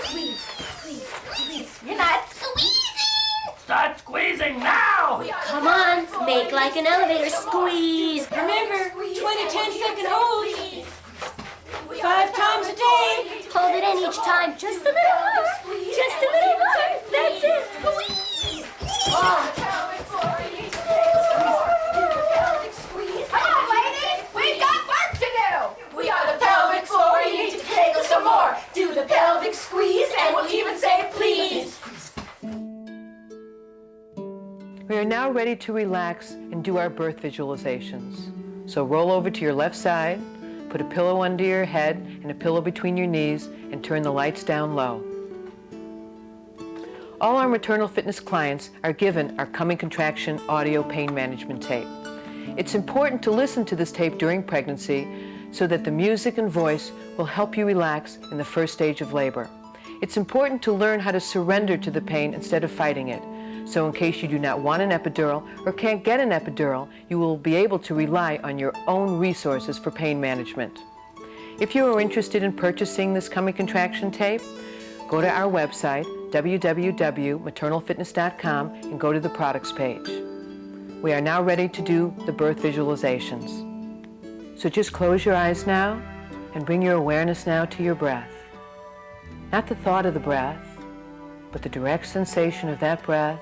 Squeeze, squeeze, squeeze. You're not squeezing. Start squeezing now! Come on, make like an elevator squeeze. Remember, 20 10-second holds. 5 times a day. Hold it in each time. Just a little more. Just a little more. That's it. Squeeze. Oh. Come on, ladies. We've got work to do. We are the pelvic floor. You need to take us some more. Do the pelvic squeeze, and we'll even say please. We are now ready to relax and do our birth visualizations. So roll over to your left side, put a pillow under your head and a pillow between your knees, and turn the lights down low. All our maternal fitness clients are given our coming contraction audio pain management tape. It's important to listen to this tape during pregnancy so that the music and voice will help you relax in the first stage of labor. It's important to learn how to surrender to the pain instead of fighting it. So in case you do not want an epidural or can't get an epidural, you will be able to rely on your own resources for pain management. If you are interested in purchasing this coming contraction tape, go to our website, www.maternalfitness.com, and go to the products page. We are now ready to do the birth visualizations. So just close your eyes now and bring your awareness now to your breath. Not the thought of the breath, but the direct sensation of that breath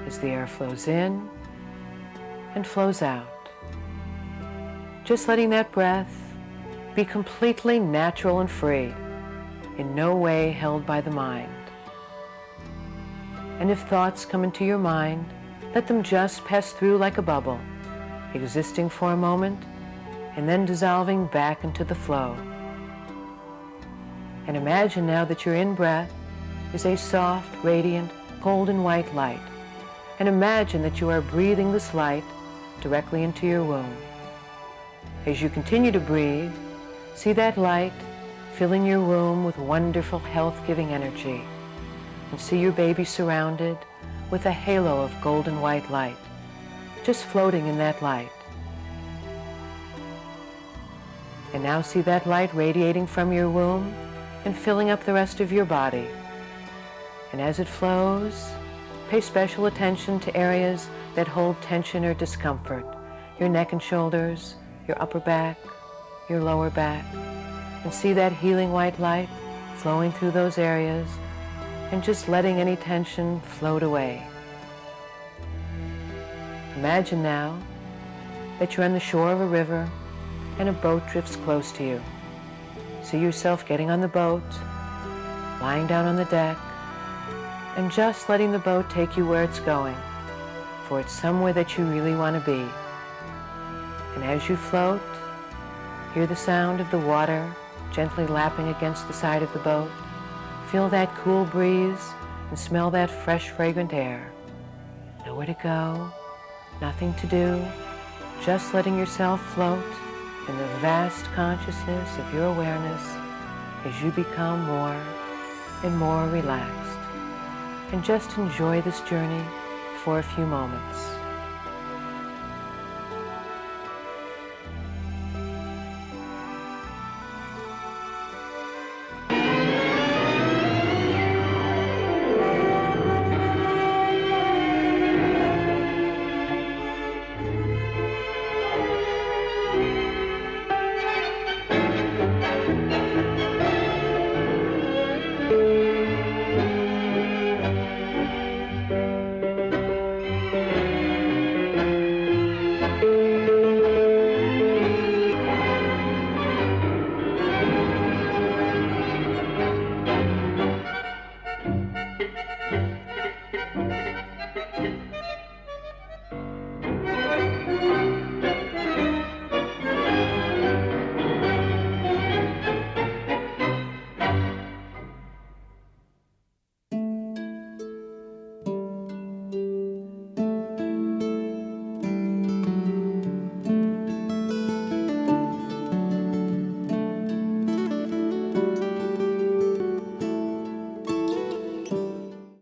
as the air flows in and flows out. Just letting that breath be completely natural and free, in no way held by the mind. And if thoughts come into your mind, let them just pass through like a bubble, existing for a moment and then dissolving back into the flow. And imagine now that your in-breath is a soft, radiant, golden white light. And imagine that you are breathing this light directly into your womb. As you continue to breathe, see that light filling your womb with wonderful health-giving energy. And see your baby surrounded with a halo of golden white light, just floating in that light. And now see that light radiating from your womb and filling up the rest of your body. And as it flows, pay special attention to areas that hold tension or discomfort, your neck and shoulders, your upper back, your lower back, and see that healing white light flowing through those areas and just letting any tension float away. Imagine now that you're on the shore of a river and a boat drifts close to you. See yourself getting on the boat, lying down on the deck, and just letting the boat take you where it's going, for it's somewhere that you really want to be. And as you float, hear the sound of the water gently lapping against the side of the boat. Feel that cool breeze and smell that fresh, fragrant air. Nowhere to go, nothing to do, just letting yourself float in the vast consciousness of your awareness as you become more and more relaxed. And just enjoy this journey for a few moments.